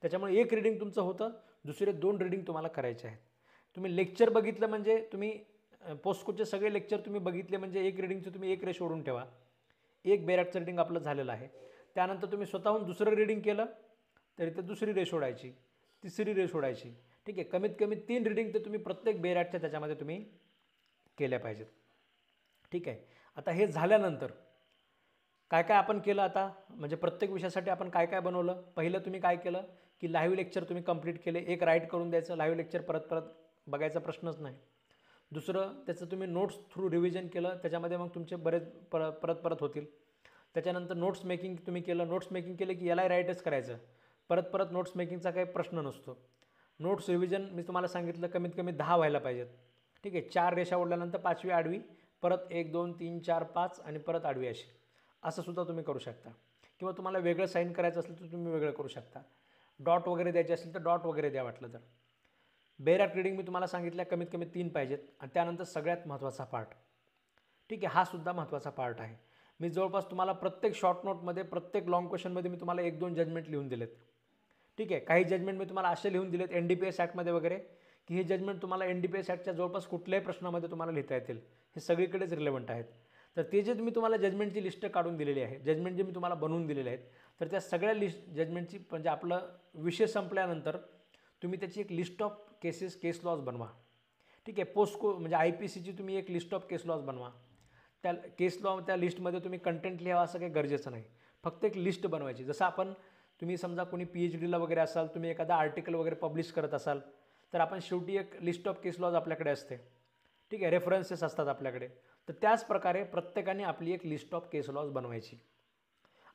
त्याच्यामुळे एक रीडिंग तुमचं होतं, दुसरे 2 रीडिंग तुम्हाला करायचे आहेत. तुम्ही लेक्चर बघितलं म्हणजे तुम्ही पोस्टकोचे सगळे लेक्चर तुम्ही बघितले म्हणजे एक रीडिंगचं तुम्ही एक रेष ओढून ठेवा. एक बेअर ॲक्टचं रीडिंग आपलं झालेलं आहे. त्यानंतर तुम्ही स्वतःहून दुसरं रीडिंग केलं तरी ते दुसरी रेष ओढायची, तिसरी रेष ओढायची. ठीक आहे, कमीत कमी 3 रीडिंग तर तुम्ही प्रत्येक बेअर ॲक्टच्या त्याच्यामध्ये तुम्ही केल्या पाहिजेत. ठीक आहे, आता हे झाल्यानंतर काय काय आपण केलं आता, म्हणजे प्रत्येक विषयासाठी आपण काय काय बनवलं. पहिलं तुम्ही काय केलं की लाईव्ह लेक्चर तुम्ही कंप्लीट केले. एक राईट करून द्यायचं, लाईव्ह लेक्चर परत परत बघायचा प्रश्नच नाही. दुसरं त्याचं तुम्ही नोट्स थ्रू रिव्हिजन केलं, त्याच्यामध्ये मग तुमचे बरेच परत परत होतील. त्याच्यानंतर नोट्स मेकिंग तुम्ही केलं. नोट्स मेकिंग केलं की याला राईटच करायचं, परत परत नोट्स मेकिंगचा काही प्रश्न नसतो. नोट्स रिव्हिजन मी तुम्हाला सांगितलं कमीत कमी 10 व्हायला पाहिजेत. ठीक आहे, 4 रेषा ओढल्यानंतर 5वी आडवी, परत 1 2 3 4 5 आणि परत आडवी अशी, असं सुद्धा तुम्ही करू शकता. किंवा तुम्हाला वेगळं साईन करायचं असेल तर तुम्ही वेगळं करू शकता. डॉट वगैरे द्यायचे असेल तर डॉट वगैरे द्या वाटलं तर. बेअर ॲक्ट रीडिंग मी तुम्हाला सांगितलं कमीत कमी 3 पाहिजेत. आणि त्यानंतर सगळ्यात महत्त्वाचा पार्ट, ठीक आहे, हा सुद्धा महत्त्वाचा पार्ट आहे. मी जवळपास तुम्हाला प्रत्येक शॉर्ट नोटमध्ये, प्रत्येक लॉंग क्वेश्चनमध्ये मी तुम्हाला 1-2 जजमेंट लिहून दिलेत. ठीक आहे, काही जजमेंट मी तुम्हाला असे लिहून दिलेत NDPS ॲक्टमध्ये वगैरे की हे जजमेंट तुम्हाला NDPS ॲक्टच्या जवळपास कुठल्याही प्रश्नामध्ये तुम्हाला लिहिता येतील. हे सगळीकडेच रिलेव्हंट आहेत. तर ते जे मी तुम्हाला जजमेंटची लिस्ट काढून दिलेली आहे, जजमेंट जे मी तुम्हाला बनवून दिलेले आहेत, तर त्या सगळ्या जजमेंटची म्हणजे आपलं विषय संपल्यानंतर तुम्ही त्याची एक लिस्ट ऑफ केस लॉज बनवा. ठीक आहे, पोस्को म्हणजे IPCची तुम्ही एक लिस्ट ऑफ केस लॉज बनवा. त्या केस लॉ त्या लिस्टमध्ये तुम्ही कंटेंट लिहावं असं काही गरजेचं नाही, फक्त एक लिस्ट बनवायची. जसं आपण तुम्ही समजा कोणी PhDला वगैरे असाल, तुम्ही एखादा आर्टिकल वगैरे पब्लिश करत असाल, तर आपण शेवटी एक लिस्ट ऑफ केस लॉज आपल्याकडे असते. ठीक आहे, रेफरन्सेस असतात आपल्याकडे. तर त्याच प्रकारे प्रत्येकाने आपली एक लिस्ट ऑफ केस लॉज बनवायची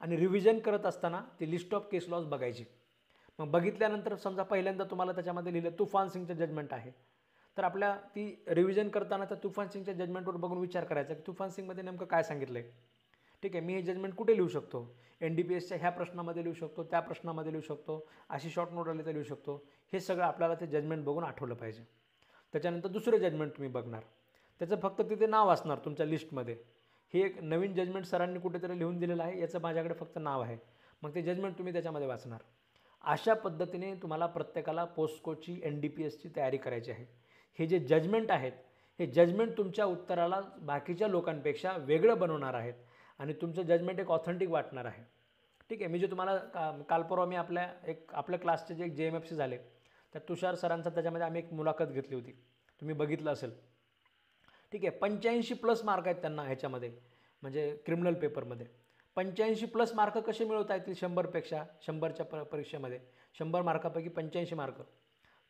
आणि रिव्हिजन करत असताना ती लिस्ट ऑफ केस लॉज बघायची. मग बघितल्यानंतर समजा पहिल्यांदा तुम्हाला त्याच्यामध्ये लिहिलं तुफान सिंगचं जजमेंट आहे, तर आपल्या ती रिव्हिजन करताना त्या तुफान सिंगच्या जजमेंटवर बघून विचार करायचा की तुफान सिंगमध्ये नेमकं काय सांगितलं आहे. ठीक आहे, मी हे जजमेंट कुठे लिहू शकतो, NDPSच्या ह्या प्रश्नामध्ये लिहू शकतो, त्या प्रश्नामध्ये लिहू शकतो, अशी शॉर्ट नोट आली तर लिहू शकतो. हे सगळं आपल्याला ते जजमेंट बघून आठवलं पाहिजे. त्याच्यानंतर दुसरं जजमेंट तुम्ही बघणार, त्याचं फक्त तिथे नाव असणार तुमच्या लिस्टमध्ये. हे एक नवीन जजमेंट सरांनी कुठेतरी लिहून दिलेलं आहे, याचं माझ्याकडे फक्त नाव आहे. मग ते जजमेंट तुम्ही त्याच्यामध्ये वाचणार. अशा पद्धतीने तुम्हाला प्रत्येकाला पोस्टकोची NDPSची तयारी करायची आहे. हे जे जजमेंट आहेत, हे जजमेंट तुमच्या उत्तराला बाकीच्या लोकांपेक्षा वेगळं बनवणार आहेत आणि तुमचं जजमेंट एक ऑथेंटिक वाटणार आहे. ठीक आहे, मी जे तुम्हाला काल परवा मी आपल्या क्लासचे जे JMFC झाले, त्या तुषार सरांचा त्याच्यामध्ये आम्ही एक मुलाखत घेतली होती, तुम्ही बघितलं असेल. ठीक आहे, 85+ मार्क आहेत त्यांना ह्याच्यामध्ये, म्हणजे क्रिमिनल पेपरमध्ये. 85+ मार्क कसे मिळवता येतील 100पेक्षा, 100च्या परीक्षेमध्ये 100 मार्कापैकी 85 मार्क,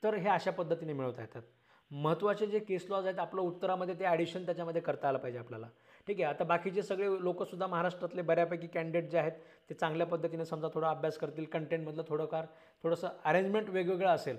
तर हे अशा पद्धतीने मिळवता येतात. महत्त्वाचे जे केस लॉज आहेत आपलं उत्तरामध्ये ते ॲडिशन त्याच्यामध्ये करता आलं पाहिजे आपल्याला. ठीक आहे, आता बाकीचे सगळे लोकंसुद्धा महाराष्ट्रातले बऱ्यापैकी कॅन्डिडेट जे आहेत ते चांगल्या पद्धतीने समजा थोडा अभ्यास करतील, कंटेंटमधलं थोडंसं अरेंजमेंट वेगवेगळं असेल,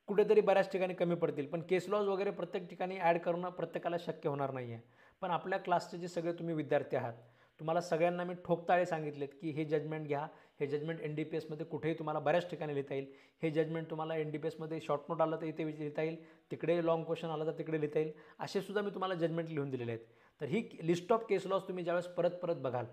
कुठेतरी बऱ्याच ठिकाणी कमी पडतील, पण केस लॉज वगैरे प्रत्येक ठिकाणी ॲड करणं प्रत्येकाला शक्य होणार नाही आहे. पण आपल्या क्लासचे जे सगळे तुम्ही विद्यार्थी आहात, तुम्हाला सगळ्यांना मी ठोकताळे सांगितलेत की हे जजमेंट घ्या. हे जजमेंट NDPSमध्ये कुठेही तुम्हाला बऱ्याच ठिकाणी लिहिता येईल. हे जजमेंट तुम्हाला NDPSमध्ये शॉर्ट नोट आलं तर इथे लिहिता येईल, तिकडे लॉंग क्वेश्चन आलं तर तिकडे लिहिता येईल, असेसुद्धा मी तुम्हाला जजमेंट लिहून दिलेले आहेत. तर ही लिस्ट ऑफ केस लॉज तुम्ही ज्यावेळेस परत परत बघाल,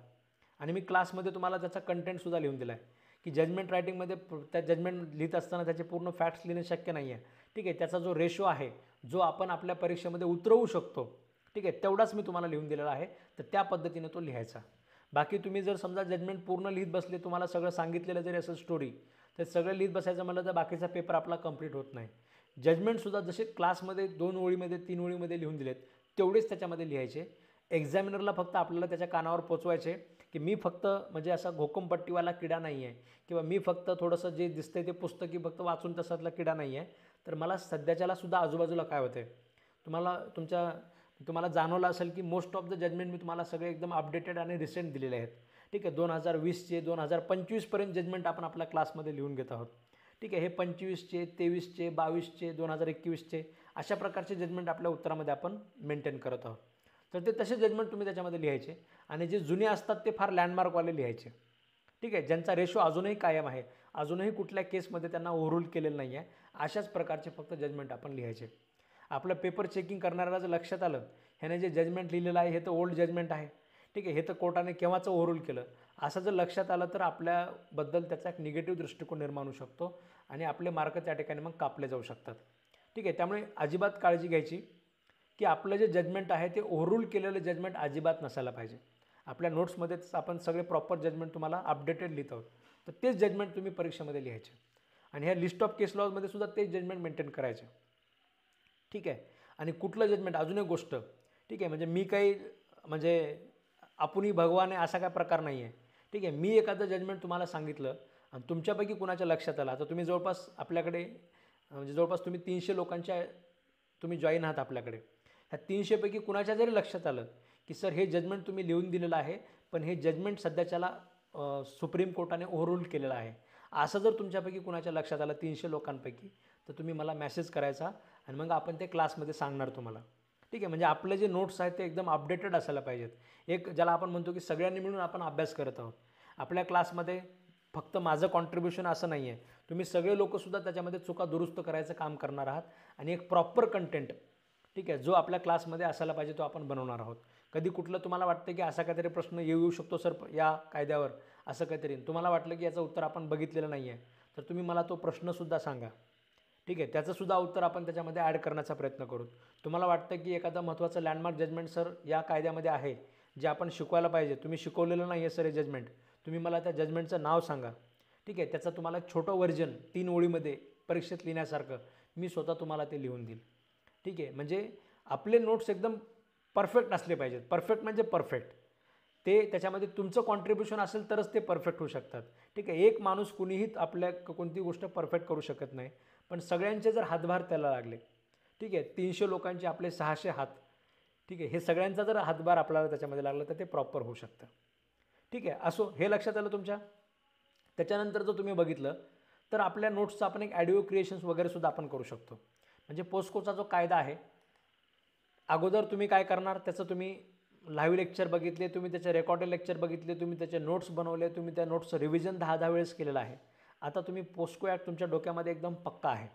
आणि मी क्लासमध्ये तुम्हाला त्याचा कंटेंटसुद्धा लिहून दिला आहे की जजमेंट रायटिंगमध्ये त्या जजमेंट लिहित असताना त्याचे पूर्ण फॅक्ट्स लिहिणे शक्य नाही आहे. ठीक आहे, त्याचा जो रेशो आहे, जो आपण आपल्या परीक्षेमध्ये उतरवू शकतो, ठीक आहे, तेवढाच मी तुम्हाला लिहून दिलेला आहे. तर त्या पद्धतीने तो लिहायचा. बाकी तुम्ही जर समजा जजमेंट पूर्ण लिहित बसले, तुम्हाला सगळं सांगितलेलं जरी असेल स्टोरी, तर सगळं लिहित बसायचं म्हटलं तर बाकीचा पेपर आपला कंप्लीट होत नाही. जजमेंटसुद्धा जसे क्लासमध्ये 2 ओळीमध्ये 3 ओळीमध्ये लिहून दिलेत तेवढेच त्याच्यामध्ये लिहायचे. एक्झामिनरला फक्त आपल्याला त्याच्या कानावर पोचवायचे की मी फक्त म्हणजे असा घोकमपट्टीवाला किडा नाही आहे, किंवा मी फक्त थोडंसं जे दिसतंय ते पुस्तकी फक्त वाचून तसातला किडा नाही आहे. तर मला सध्याच्यालासुद्धा आजूबाजूला काय होतं आहे तुम्हाला जाणवलं असेल की मोस्ट ऑफ द जजमेंट मी तुम्हाला सगळे एकदम अपडेटेड आणि रिसेंट दिलेले आहेत. ठीक आहे, 2020चे 2025पर्यंत जजमेंट आपण आपल्या क्लासमध्ये लिहून घेत आहोत. ठीक आहे, हे 25चे 23चे 22चे 2021चे अशा प्रकारचे जजमेंट आपल्या उत्तरामध्ये आपण मेंटेन करत आहोत. तर ते तसे जजमेंट तुम्ही त्याच्यामध्ये लिहायचे, आणि जे जुने असतात ते फार लँडमार्कवाले लिहायचे. ठीक आहे, ज्यांचा रेशो अजूनही कायम आहे, अजूनही कुठल्या केसमध्ये त्यांना ओव्हरूल केलेलं नाही आहे, अशाच प्रकारचे फक्त जजमेंट आपण लिहायचे. आपलं पेपर चेकिंग करणाऱ्याला जर लक्षात आलं ह्याने जे जजमेंट लिहिलेलं आहे हे तर ओल्ड जजमेंट आहे, ठीक आहे, हे तर कोर्टाने केव्हाचं ओव्हरूल केलं, असं जर लक्षात आलं तर आपल्याबद्दल त्याचा एक निगेटिव्ह दृष्टिकोन निर्माण होऊ शकतो आणि आपले मार्क त्या ठिकाणी मग कापले जाऊ शकतात. ठीक आहे, त्यामुळे अजिबात काळजी घ्यायची की आपलं जे जजमेंट आहे ते ओव्हरूल केलेलं जजमेंट अजिबात नसायला पाहिजे. आपल्या नोट्समध्येच आपण सगळे प्रॉपर जजमेंट तुम्हाला अपडेटेड लिहित आहोत, तर तेच जजमेंट तुम्ही परीक्षेमध्ये लिहायचे, आणि ह्या लिस्ट ऑफ केस लॉजमध्ये सुद्धा तेच जजमेंट मेंटेन करायचे. ठीक आहे, आणि कुठलं जजमेंट, अजून एक गोष्ट, ठीक आहे, म्हणजे मी काही म्हणजे आपणही भगवान आहे असा काय प्रकार नाही आहे. ठीक आहे, मी एखादं जजमेंट तुम्हाला सांगितलं आणि तुमच्यापैकी कुणाच्या लक्षात आला, तर तुम्ही जवळपास आपल्याकडे म्हणजे जवळपास तुम्ही 300 लोकांच्या तुम्ही जॉईन आहात आपल्याकडे. ह्या 300पैकी कुणाच्या जरी लक्षात आलं की सर हे जजमेंट तुम्ही लिहून दिलेलं आहे, पण हे जजमेंट सध्याच्याला सुप्रीम कोर्टाने ओव्हरूल केलेलं आहे, असं जर तुमच्यापैकी कुणाच्या लक्षात आलं 300 लोकांपैकी, तर तुम्ही मला मेसेज करायचा आणि मग आपण ते क्लासमध्ये सांगणार तुम्हाला. ठीक आहे, म्हणजे आपले जे नोट्स आहेत ते एकदम अपडेटेड असायला पाहिजेत. एक ज्याला आपण म्हणतो की सगळ्यांनी मिळून आपण अभ्यास करत आहोत. आपल्या क्लासमध्ये फक्त माझं कॉन्ट्रीब्युशन असं नाही आहे, तुम्ही सगळे लोकंसुद्धा त्याच्यामध्ये चुका दुरुस्त करायचं काम करणार आहात, आणि एक प्रॉपर कंटेंट, ठीक आहे, जो आपल्या क्लासमध्ये असायला पाहिजे तो आपण बनवणार आहोत. कधी कुठलं तुम्हाला वाटतं की असा काहीतरी प्रश्न येऊ शकतो सर या कायद्यावर, असं काहीतरी तुम्हाला वाटलं की याचं उत्तर आपण बघितलेलं नाही आहे, तर तुम्ही मला तो प्रश्नसुद्धा सांगा. ठीक आहे, त्याचंसुद्धा उत्तर आपण त्याच्यामध्ये ॲड करण्याचा प्रयत्न करू. तुम्हाला वाटतं की एखादा महत्त्वाचं लँडमार्क जजमेंट सर या कायद्यामध्ये आहे जे आपण शिकवायला पाहिजे, तुम्ही शिकवलेलं नाही आहे सर हे जजमेंट, तुम्ही मला त्या जजमेंटचं नाव सांगा. ठीक आहे, त्याचं तुम्हाला छोटं व्हर्जन 3 ओळीमध्ये परीक्षेत लिहिण्यासारखं मी स्वतः तुम्हाला ते लिहून देईल. ठीक आहे, म्हणजे आपले नोट्स एकदम परफेक्ट असले पाहिजेत. परफेक्ट म्हणजे परफेक्ट, ते त्याच्यामध्ये तुमचं कॉन्ट्रीब्युशन असेल तरच ते परफेक्ट होऊ शकतात. ठीक आहे, एक माणूस कुणीही आपल्या कोणती गोष्ट परफेक्ट करू शकत नाही, पण सगळ्यांचे जर हातभार त्याला लागले, ठीक आहे, 300 लोकांचे आपले 600 हात, ठीक आहे, हे सगळ्यांचा जर हातभार आपल्याला त्याच्यामध्ये लागला तर ते प्रॉपर होऊ शकतं. ठीक आहे, असो, हे लक्षात आलं तुमच्या. त्याच्यानंतर जर तुम्ही बघितलं तर आपल्या नोट्सचं आपण एक ॲडिओ क्रिएशन्स वगैरे सुद्धा आपण करू शकतो. म्हणजे पोस्कोचा जो कायदा आहे, अगोदर तुम्ही काय करणार, त्याचं तुम्ही लाईव्ह लेक्चर बघितले, तुम्ही त्याचे रेकॉर्डेड लेक्चर बघितले, तुम्ही त्याचे नोट्स बनवले, तुम्ही त्या नोट्सचं रिव्हिजन 10 वेळेस केलेलं आहे. आता तुम्ही पोस्को ॲक्ट तुमच्या डोक्यामध्ये एकदम पक्का आहे.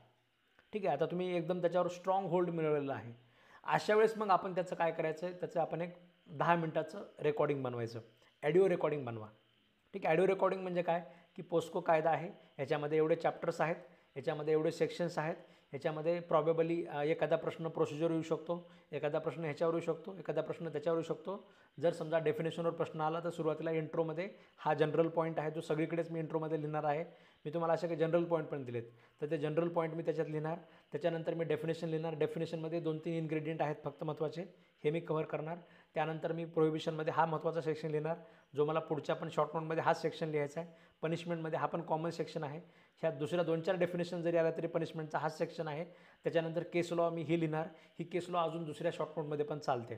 ठीक आहे, आता तुम्ही एकदम त्याच्यावर स्ट्रॉंग होल्ड मिळवलेलं आहे. अशा वेळेस मग आपण त्याचं काय करायचं आहे, त्याचं आपण एक 10 मिनिटाचं रेकॉर्डिंग बनवायचं, ऑडिओ रेकॉर्डिंग बनवा. ठीक आहे, ऑडिओ रेकॉर्डिंग म्हणजे काय की पोस्को कायदा आहे, याच्यामध्ये एवढे चॅप्टर्स आहेत, याच्यामध्ये एवढे सेक्शन्स आहेत, ह्याच्यामध्ये प्रॉबेबली एखादा प्रश्न प्रोसिजर येऊ शकतो, एखादा प्रश्न ह्याच्यावर येऊ शकतो, एखादा प्रश्न त्याच्यावर येऊ शकतो. जर समजा डेफिनेशनवर प्रश्न आला तर सुरुवातीला इंट्रोमध्ये हा जनरल पॉईंट आहे, जो सगळीकडेच मी इंट्रोमध्ये लिहिणार आहे. मी तुम्हाला असे काही जनरल पॉईंट पण दिलेत, तर ते जनरल पॉईंट मी त्याच्यात लिहिणार. त्याच्यानंतर मी डेफिनेशन लिहिणार. डेफिनेशनमध्ये 2-3 इन्ग्रेडियंट आहेत फक्त महत्त्वाचे, हे मी कव्हर करणार. त्यानंतर मी प्रोहिबिशनमध्ये हा महत्त्वाचा सेक्शन लिहिणार, जो मला पुढच्या पण शॉर्ट नोटमध्ये हाच सेक्शन लिहायचा आहे. पनिशमेंटमध्ये हा पण कॉमन सेक्शन आहे. ह्या दुसऱ्या 2-4 डेफिनेशन जरी आला तरी पनिशमेंटचा हाच सेक्शन आहे. त्याच्यानंतर केस लॉ मी ही लिहिणार. ही केस लॉ अजून दुसऱ्या शॉर्ट नोटमध्ये पण चालते.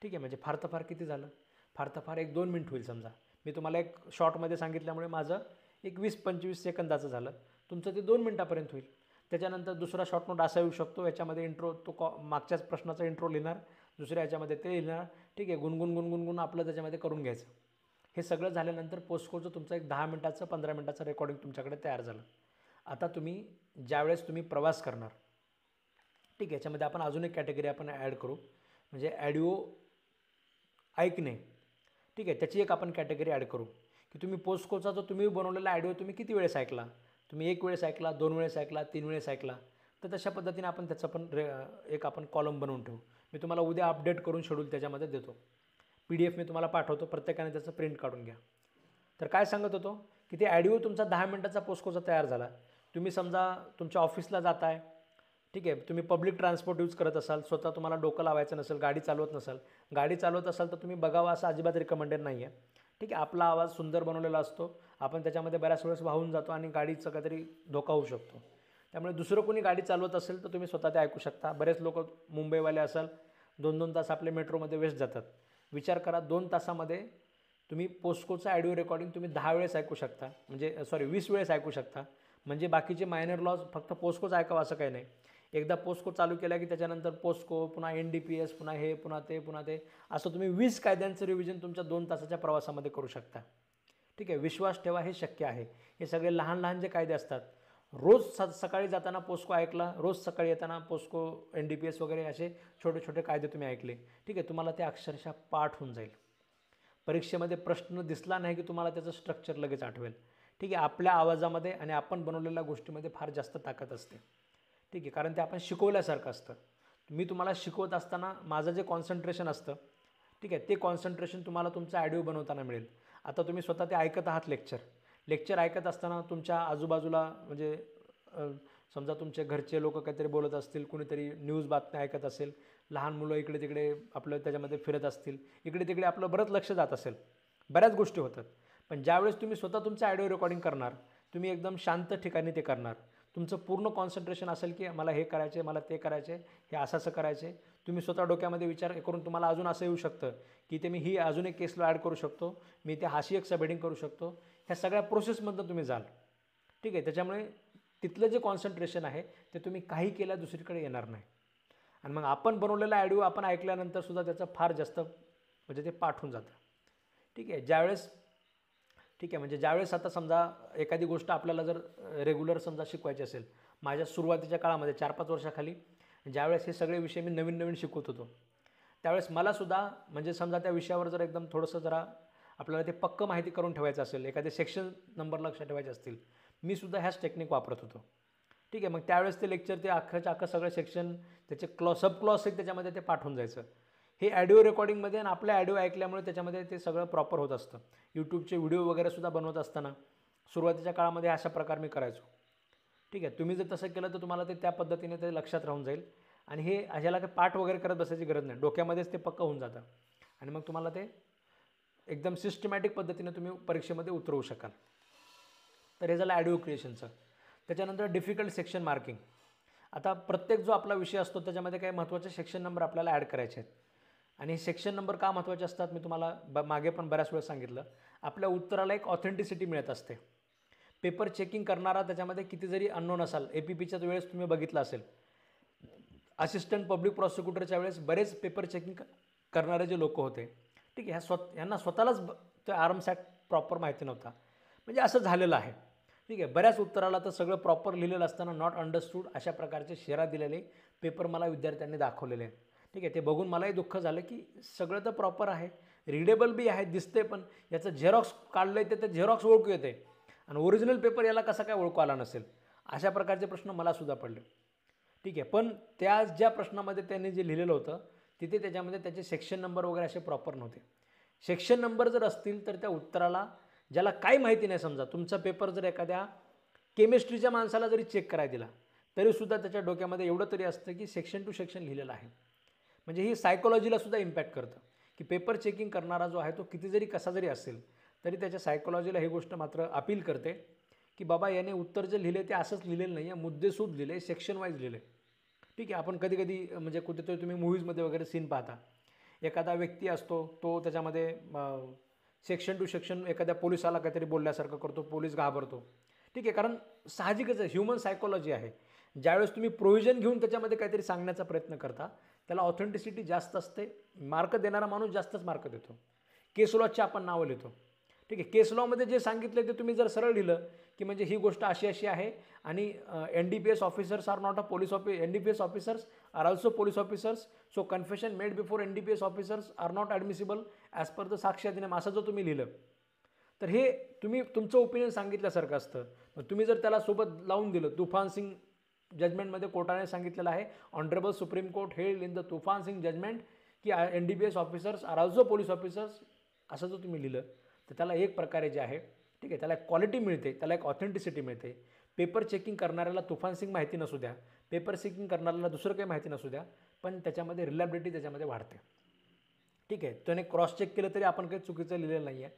ठीक आहे, म्हणजे फार तर फार किती झालं, फार तर फार 1-2 मिनिट होईल. समजा मी तुम्हाला एक शॉर्टमध्ये सांगितल्यामुळे माझं एक 20-25 सेकंदाचं झालं, तुमचं ते 2 मिनटापर्यंत होईल. त्याच्यानंतर दुसरा शॉर्ट नोट असा येऊ शकतो, याच्यामध्ये इंट्रो तो मागच्याच प्रश्नाचा इंट्रो लिहिणार, दुसऱ्या याच्यामध्ये ते लिहिणार. ठीक आहे, गुणगुण आपलं त्याच्यामध्ये करून घ्यायचं. हे सगळं झाल्यानंतर पोस्कोचं तुमचं एक 10 मिनटाचं 15 मिनटाचं रेकॉर्डिंग तुमच्याकडे तयार झालं. आता तुम्ही ज्यावेळेस तुम्ही प्रवास करणार, ठीक आहे, याच्यामध्ये आपण अजून एक कॅटेगरी आपण ॲड करू, म्हणजे ऑडिओ ऐकणे. ठीक आहे, त्याची एक आपण कॅटेगरी ॲड करू की तुम्ही पोस्कोचा जो तुम्ही बनवलेला ऑडिओ तुम्ही किती वेळेस ऐकला, तुम्ही 1 वेळेस ऐकला, 2 वेळेस ऐकला, 3 वेळेस ऐकला, तर तशा पद्धतीने आपण त्याचं पण एक आपण कॉलम बनवून ठेवू. मी तुम्हाला उद्या अपडेट करून शेड्यूल त्याच्यामध्ये देतो. PDF मी तुम्हाला पाठवतो, प्रत्येकाने त्याचं प्रिंट काढून घ्या. तर काय सांगत होतो की ते ऑडिओ तुमचा 10 मिनटाचा पोस्कोचा तयार झाला. तुम्ही समजा तुमच्या ऑफिसला जाताय, ठीक आहे, तुम्ही पब्लिक ट्रान्सपोर्ट यूज करत असाल, स्वतः तुम्हाला डोकं लावायचं नसेल, गाडी चालवत नसाल, गाडी चालवत असाल तर तुम्ही बघावं असं अजिबात रिकमेंडेड नाही आहे. ठीक आहे, आपला आवाज सुंदर बनवलेला असतो, आपण त्याच्यामध्ये बऱ्याच वेळेस वाहून जातो आणि गाडीचं काहीतरी धोका होऊ शकतो. त्यामुळे दुसरं कोणी गाडी चालवत असेल तर तुम्ही स्वतः ते ऐकू शकता. बरेच लोक मुंबईवाले असाल 2-2 तास आपले मेट्रोमध्ये वेस्ट जातात. विचार करा, 2 तासामध्ये तुम्ही पोस्कोचं ऑडिओ रेकॉर्डिंग तुम्ही 10 वेळेस ऐकू शकता, म्हणजे 20 वेळेस ऐकू शकता. म्हणजे बाकीचे मायनर लॉज फक्त पोस्कोच ऐकावं असं काही नाही. एकदा पोस्को चालू केला की त्याच्यानंतर पोस्को, पुन्हा NDPS, पुन्हा हे, पुन्हा ते, असं तुम्ही 20 कायद्यांचं रिव्हिजन तुमच्या 2 तासाच्या प्रवासामध्ये करू शकता. ठीक आहे, विश्वास ठेवा, हे शक्य आहे. हे सगळे लहान लहान जे कायदे असतात, रोज सकाळी जाताना पोस्को ऐकला, रोज सकाळी येताना पोस्को, NDPS वगैरे असे छोटे छोटे कायदे तुम्ही ऐकले, ठीक आहे, तुम्हाला ते अक्षरशः पाठ होऊन जाईल. परीक्षेमध्ये प्रश्न दिसला नाही की तुम्हाला त्याचं स्ट्रक्चर लगेच आठवेल. ठीक आहे, आपल्या आवाजामध्ये आणि आपण बनवलेल्या गोष्टीमध्ये फार जास्त ताकद असते. ठीक आहे, कारण ते आपण शिकवल्यासारखं असतं. मी तुम्हाला शिकवत असताना माझं जे कॉन्सन्ट्रेशन असतं, ठीक आहे, ते कॉन्सन्ट्रेशन तुम्हाला तुमचा ऑडिओ बनवताना मिळेल. आता तुम्ही स्वतः ते ऐकत आहात, लेक्चर ऐकत असताना तुमच्या आजूबाजूला म्हणजे समजा तुमचे घरचे लोक काहीतरी बोलत असतील, कुणीतरी न्यूज बातम्या ऐकत असेल, लहान मुलं इकडे तिकडे आपलं त्याच्यामध्ये फिरत असतील, इकडे तिकडे आपलं बरंच लक्ष जात असेल, बऱ्याच गोष्टी होतात. पण ज्यावेळेस तुम्ही स्वतः तुमचं ऑडिओ रेकॉर्डिंग करणार, तुम्ही एकदम शांत ठिकाणी ते करणार, तुमचं पूर्ण कॉन्सन्ट्रेशन असेल की मला हे करायचं आहे, मला ते करायचं आहे, हे असं असं करायचं आहे. तुम्ही स्वतः डोक्यामध्ये विचार करून तुम्हाला अजून असं येऊ शकतं की ते मी ही अजून एक केसला ॲड करू शकतो, मी ते हाशी एक सबहेडिंग करू शकतो. ह्या सगळ्या प्रोसेसमधून तुम्ही जाल. ठीक आहे, त्याच्यामुळे तिथलं जे कॉन्सन्ट्रेशन आहे ते तुम्ही काही केल्या दुसरीकडे येणार नाही. आणि मग आपण बनवलेला ऑडिओ आपण ऐकल्यानंतरसुद्धा त्याचं फार जास्त म्हणजे ते पाठ होऊन जातं. ठीक आहे, ज्यावेळेस आता समजा एखादी गोष्ट आपल्याला जर रेग्युलर समजा शिकवायची असेल, माझ्या सुरुवातीच्या काळामध्ये 4-5 वर्षाखाली ज्यावेळेस हे सगळे विषय मी नवीन शिकवत होतो, त्यावेळेस मलासुद्धा म्हणजे समजा त्या विषयावर जर एकदम थोडंसं जरा आपल्याला ते पक्क माहिती करून ठेवायचं असेल, एखादे सेक्शन नंबर लक्षात ठेवायचे असतील, मी सुद्धा ह्याच टेक्निक वापरत होतो. ठीक आहे, मग त्यावेळेस ते लेक्चर ते अख्खं सगळे सेक्शन त्याचे सब क्लॉस आहेत त्याच्यामध्ये ते पाठवून जायचं. हे ऑडिओ रेकॉर्डिंगमध्ये आणि आपल्या ऑडिओ ऐकल्यामुळे त्याच्यामध्ये ते सगळं प्रॉपर होत असतं. यूट्यूबचे व्हिडिओ वगैरेसुद्धा बनवत असताना सुरुवातीच्या काळामध्ये अशा प्रकार मी करायचो. ठीक आहे, तुम्ही जर तसं केलं तर तुम्हाला ते त्या पद्धतीने ते लक्षात राहून जाईल. आणि हे ह्याला काही पाठ वगैरे करत बसायची गरज नाही, डोक्यामध्येच ते पक्क होऊन जातं आणि मग तुम्हाला ते एकदम सिस्टमॅटिक पद्धतीने तुम्ही परीक्षेमध्ये उतरवू शकाल. तर हे झालं ऑडिओ क्रिएशनचं. त्याच्यानंतर डिफिकल्ट सेक्शन मार्किंग. आता प्रत्येक जो आपला विषय असतो त्याच्यामध्ये काही महत्त्वाचे सेक्शन नंबर आपल्याला ॲड करायचे आहेत. आणि हे सेक्शन नंबर का महत्त्वाचे असतात मी तुम्हाला मागे पण बऱ्याच वेळेस सांगितलं. आपल्या उत्तराला एक ऑथेंटिसिटी मिळत असते. पेपर चेकिंग करणारा त्याच्यामध्ये किती जरी अननोन असाल, APPच्या वेळेस तुम्ही बघितलं असेल, असिस्टंट पब्लिक प्रॉसिक्युटरच्या वेळेस बरेच पेपर चेकिंग करणारे जे लोक होते, ठीक आहे, यांना स्वतःलाच ते आर्म्स ॲक्ट प्रॉपर माहिती नव्हता. म्हणजे असं झालेलं आहे. ठीक आहे, बऱ्याच उत्तराला तर सगळं प्रॉपर लिहिलेलं असताना नॉट अंडरस्टूड अशा प्रकारचे शेरा दिलेले पेपर मला विद्यार्थ्यांनी दाखवलेले आहेत. ठीक आहे, ते बघून मलाही दुःख झालं की सगळं तर प्रॉपर आहे, रीडेबल बी आहे, दिसते, पण याचं झेरॉक्स काढलं आहे ते झेरॉक्स ओळखू येते आणि ओरिजिनल पेपर याला कसा काय ओळखू आला नसेल, अशा प्रकारचे प्रश्न मलासुद्धा पडले. ठीक आहे, पण त्या ज्या प्रश्नामध्ये त्यांनी जे लिहिलेलं होतं तिथे त्याच्यामध्ये त्याचे सेक्शन नंबर वगैरे असे प्रॉपर नव्हते. सेक्शन नंबर जर असतील तर त्या उत्तराला, ज्याला काही माहिती नाही, समजा तुमचा पेपर जर एखाद्या केमिस्ट्रीच्या माणसाला जरी चेक करायला दिला तरीसुद्धा त्याच्या डोक्यामध्ये एवढं तरी असतं की सेक्शन टू सेक्शन लिहिलेलं आहे. म्हणजे ही सायकोलॉजीलासुद्धा इम्पॅक्ट करतं की पेपर चेकिंग करणारा जो आहे तो किती जरी कसा जरी असेल तरी त्याच्या सायकोलॉजीला ही गोष्ट मात्र अपील करते की बाबा याने उत्तर जे लिहिले ते असंच लिहिलेलं नाही आहे, मुद्देसूद लिहिले, सेक्शन वाईज लिहिले. ठीक आहे, आपण कधी कधी म्हणजे कुठेतरी तुम्ही मूव्हीजमध्ये वगैरे सीन पाहता, एखादा व्यक्ती असतो तो त्याच्यामध्ये सेक्शन टू सेक्शन एखाद्या पोलिसाला काहीतरी बोलल्यासारखं करतो, पोलीस घाबरतो. ठीक आहे, कारण साहजिकच आहे, ह्युमन सायकोलॉजी आहे. ज्यावेळेस तुम्ही प्रोव्हिजन घेऊन त्याच्यामध्ये काहीतरी सांगण्याचा प्रयत्न करता त्याला ऑथेंटिसिटी जास्त असते, मार्क देणारा माणूस जास्तच मार्क देतो. केस लॉचे आपण नावं लिहितो. ठीक आहे, केस लॉमध्ये जे सांगितलं ते तुम्ही जर सरळ लिहिलं की म्हणजे ही गोष्ट अशी अशी आहे आणि NDPS officers are not a police NDPS officers are also police officers, so confession made before NDPS officers are not admissible as per the साक्षी अधिनियम, असं जर तुम्ही लिहिलं तर हे तुम्ही तुमचं ओपिनियन सांगितल्यासारखं असतं. मग तुम्ही जर त्याला सोबत लावून दिलं, तुफान सिंग जजमेंटमध्ये कोर्टाने सांगितलेलं आहे, honourable supreme court held in the Toofan Singh judgment की NDPS officers are also police officers, असं जर तुम्ही लिहिलं तर त्याला एक प्रकारे जे आहे, ठीक आहे, त्याला एक क्वालिटी मिळते, त्याला एक ऑथेंटिसिटी मिळते. पेपर चेकिंग करणाऱ्याला तुफान सिंग माहिती नसू द्या, पेपर चेकिंग करणाऱ्याला दुसरं काही माहिती नसू द्या, पण त्याच्यामध्ये रिलायबिलिटी त्याच्यामध्ये वाढते. ठीक आहे, त्याने क्रॉस चेक केलं तरी आपण काही चुकीचं लिहिलेलं नाही आहे,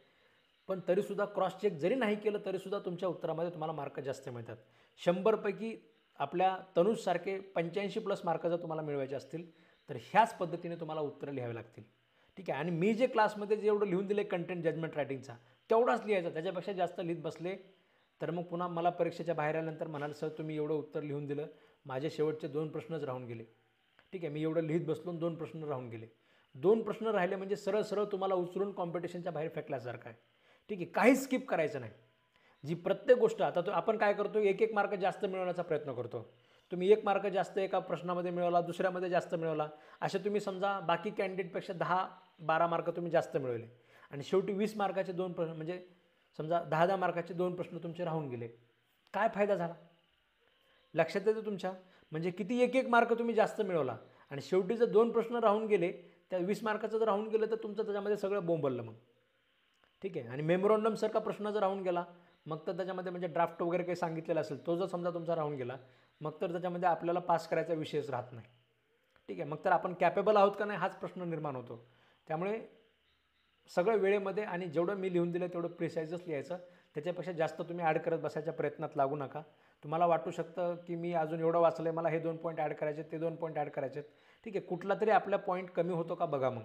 पण तरीसुद्धा क्रॉस चेक जरी नाही केलं तरीसुद्धा तुमच्या उत्तरामध्ये तुम्हाला मार्क जास्त मिळतात. 100पैकी आपल्या तनुजसारखे 85+ मार्क जर तुम्हाला मिळवायचे असतील तर ह्याच पद्धतीने तुम्हाला उत्तरं लिहावी लागतील. ठीक आहे, आणि मी जे क्लासमध्ये जेवढं लिहून दिले कंटेंट जजमेंट रायटिंगचा तेवढाच लिहायचा, त्याच्यापेक्षा जास्त लिहित बसले तर मग पुन्हा मला परीक्षेच्या बाहेर आल्यानंतर म्हणाल सर तुम्ही एवढं उत्तर लिहून दिलं, माझे शेवटचे 2 प्रश्नच राहून गेले. ठीक आहे, मी एवढं लिहित बसलो 2 प्रश्न राहून गेले. 2 प्रश्न राहिले म्हणजे सरळ सरळ तुम्हाला उचलून कॉम्पिटिशनच्या बाहेर फेकल्यासारखं आहे. ठीक आहे, काहीच स्किप करायचं नाही. जी प्रत्येक गोष्ट, आता तो आपण काय करतो, एक मार्क जास्त मिळवण्याचा प्रयत्न करतो. तुम्ही 1 मार्क जास्त एका प्रश्नामध्ये मिळवला, दुसऱ्यामध्ये जास्त मिळवला, असे तुम्ही समजा बाकी कॅन्डिडेटपेक्षा 10-12 मार्क तुम्ही जास्त मिळवले आणि शेवटी 20 मार्काचे 2 प्रश्न, म्हणजे समजा 10-10 मार्काचे 2 प्रश्न तुमचे राहून गेले. काय फायदा झाला? लक्षात येतं तुमच्या? म्हणजे किती 1 मार्क तुम्ही जास्त मिळवला आणि शेवटी जर 2 प्रश्न राहून गेले, त्या 20 मार्काचं जर राहून गेलं तर तुमचं त्याच्यामध्ये सगळं बोंबललं मग. ठीक आहे, आणि मेमोरंडमसारखा प्रश्न जर राहून गेला मग तर त्याच्यामध्ये म्हणजे ड्राफ्ट वगैरे काही सांगितलेला असेल तो जर समजा तुमचा राहून गेला मग तर त्याच्यामध्ये आपल्याला पास करायचा विषयच राहत नाही. ठीक आहे, मग तर आपण कॅपेबल आहोत का नाही हाच प्रश्न निर्माण होतो. त्यामुळे सगळं वेळेमध्ये आणि जेवढं मी लिहून दिलं तेवढं प्रिसाईजच लिहायचं, त्याच्यापेक्षा जास्त तुम्ही ॲड करत बसायच्या प्रयत्नात लागू नका. तुम्हाला वाटू शकतं की मी अजून एवढं वाचलं आहे, मला हे 2 पॉईंट ॲड करायचे, ते 2 पॉईंट ॲड करायचे. ठीक आहे, कुठला तरी आपला पॉईंट कमी होतो का बघा मग.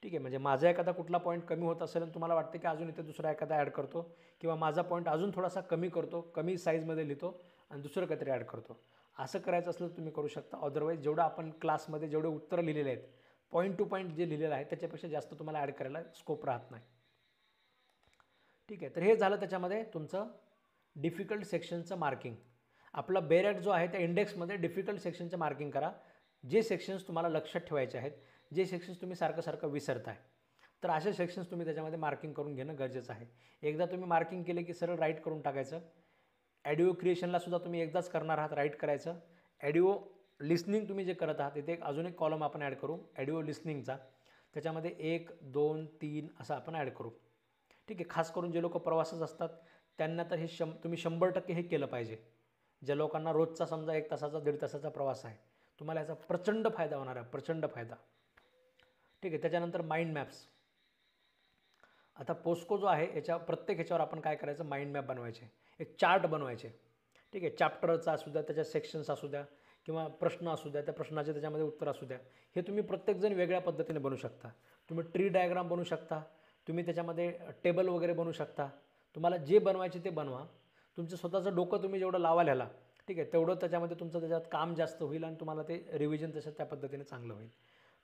ठीक आहे, म्हणजे माझा एखादा कुठला पॉईंट कमी होत असेल आणि तुम्हाला वाटतं की अजून इथे दुसरा एखादा ॲड करतो किंवा माझा पॉईंट अजून थोडासा कमी करतो, कमी साईजमध्ये लिहितो आणि दुसरं काहीतरी ॲड करतो, असं करायचं असलं तर तुम्ही करू शकता. अदरवाईज जेवढं आपण क्लासमध्ये जेवढे उत्तरं लिहिलेले आहेत, पॉईंट टू पॉईंट जे लिहिलेलं आहे त्याच्यापेक्षा जास्त तुम्हाला ॲड करायला स्कोप राहत नाही. ठीक आहे, तर हे झालं त्याच्यामध्ये तुमचं डिफिकल्ट सेक्शनचं मार्किंग. आपला बेरॅक जो आहे त्या इंडेक्समध्ये डिफिकल्ट सेक्शनचं मार्किंग करा. जे सेक्शन्स तुम्हाला लक्षात ठेवायचे आहेत, जे सेक्शन्स तुम्ही सारखं सारखं विसरताय, तर असे सेक्शन्स तुम्ही त्याच्यामध्ये मार्किंग करून घेणं गरजेचं आहे. एकदा तुम्ही मार्किंग केले की सरळ राईट करून टाकायचं. ॲडिओ क्रिएशनला सुद्धा तुम्ही एकदाच करणार आहात, राईट करायचं. ॲडिओ लिस्निंग तुम्ही जे करत आहात तिथे अजून एक कॉलम आपण ॲड करू ॲडिओ लिस्निंगचा, त्याच्यामध्ये 1, 2, 3 असं आपण ॲड करू. ठीक आहे, खास करून जे लोक प्रवासात असतात त्यांना तर हे तुम्ही 100% हे केलं पाहिजे. ज्या लोकांना रोजचा समजा 1 तासाचा 1.5 तासाचा प्रवास आहे, तुम्हाला याचा प्रचंड फायदा होणार आहे, प्रचंड फायदा. ठीक आहे, त्याच्यानंतर माइंड मॅप्स. आता पोस्को जो आहे याच्या प्रत्येक ह्याच्यावर आपण काय करायचं, माइंड मॅप बनवायचे, एक चार्ट बनवायचे. ठीक आहे, चॅप्टरचा असू द्या, त्याच्या सेक्शन्स असू द्या किंवा प्रश्न असू द्या, त्या प्रश्नाचे त्याच्यामध्ये उत्तर असू द्या, हे तुम्ही प्रत्येकजण वेगळ्या पद्धतीने बनवू शकता. तुम्ही ट्री डायग्राम बनवू शकता, तुम्ही त्याच्यामध्ये टेबल वगैरे बनवू शकता. तुम्हाला जे बनवायचे ते बनवा. तुमचं स्वतःचं डोकं तुम्ही जेवढं लावाल ह्याला ठीक आहे. तेवढं त्याच्यामध्ये तुमचं त्याच्यात काम जास्त होईल आणि तुम्हाला ते रिव्हिजन तसं त्या पद्धतीने चांगलं होईल.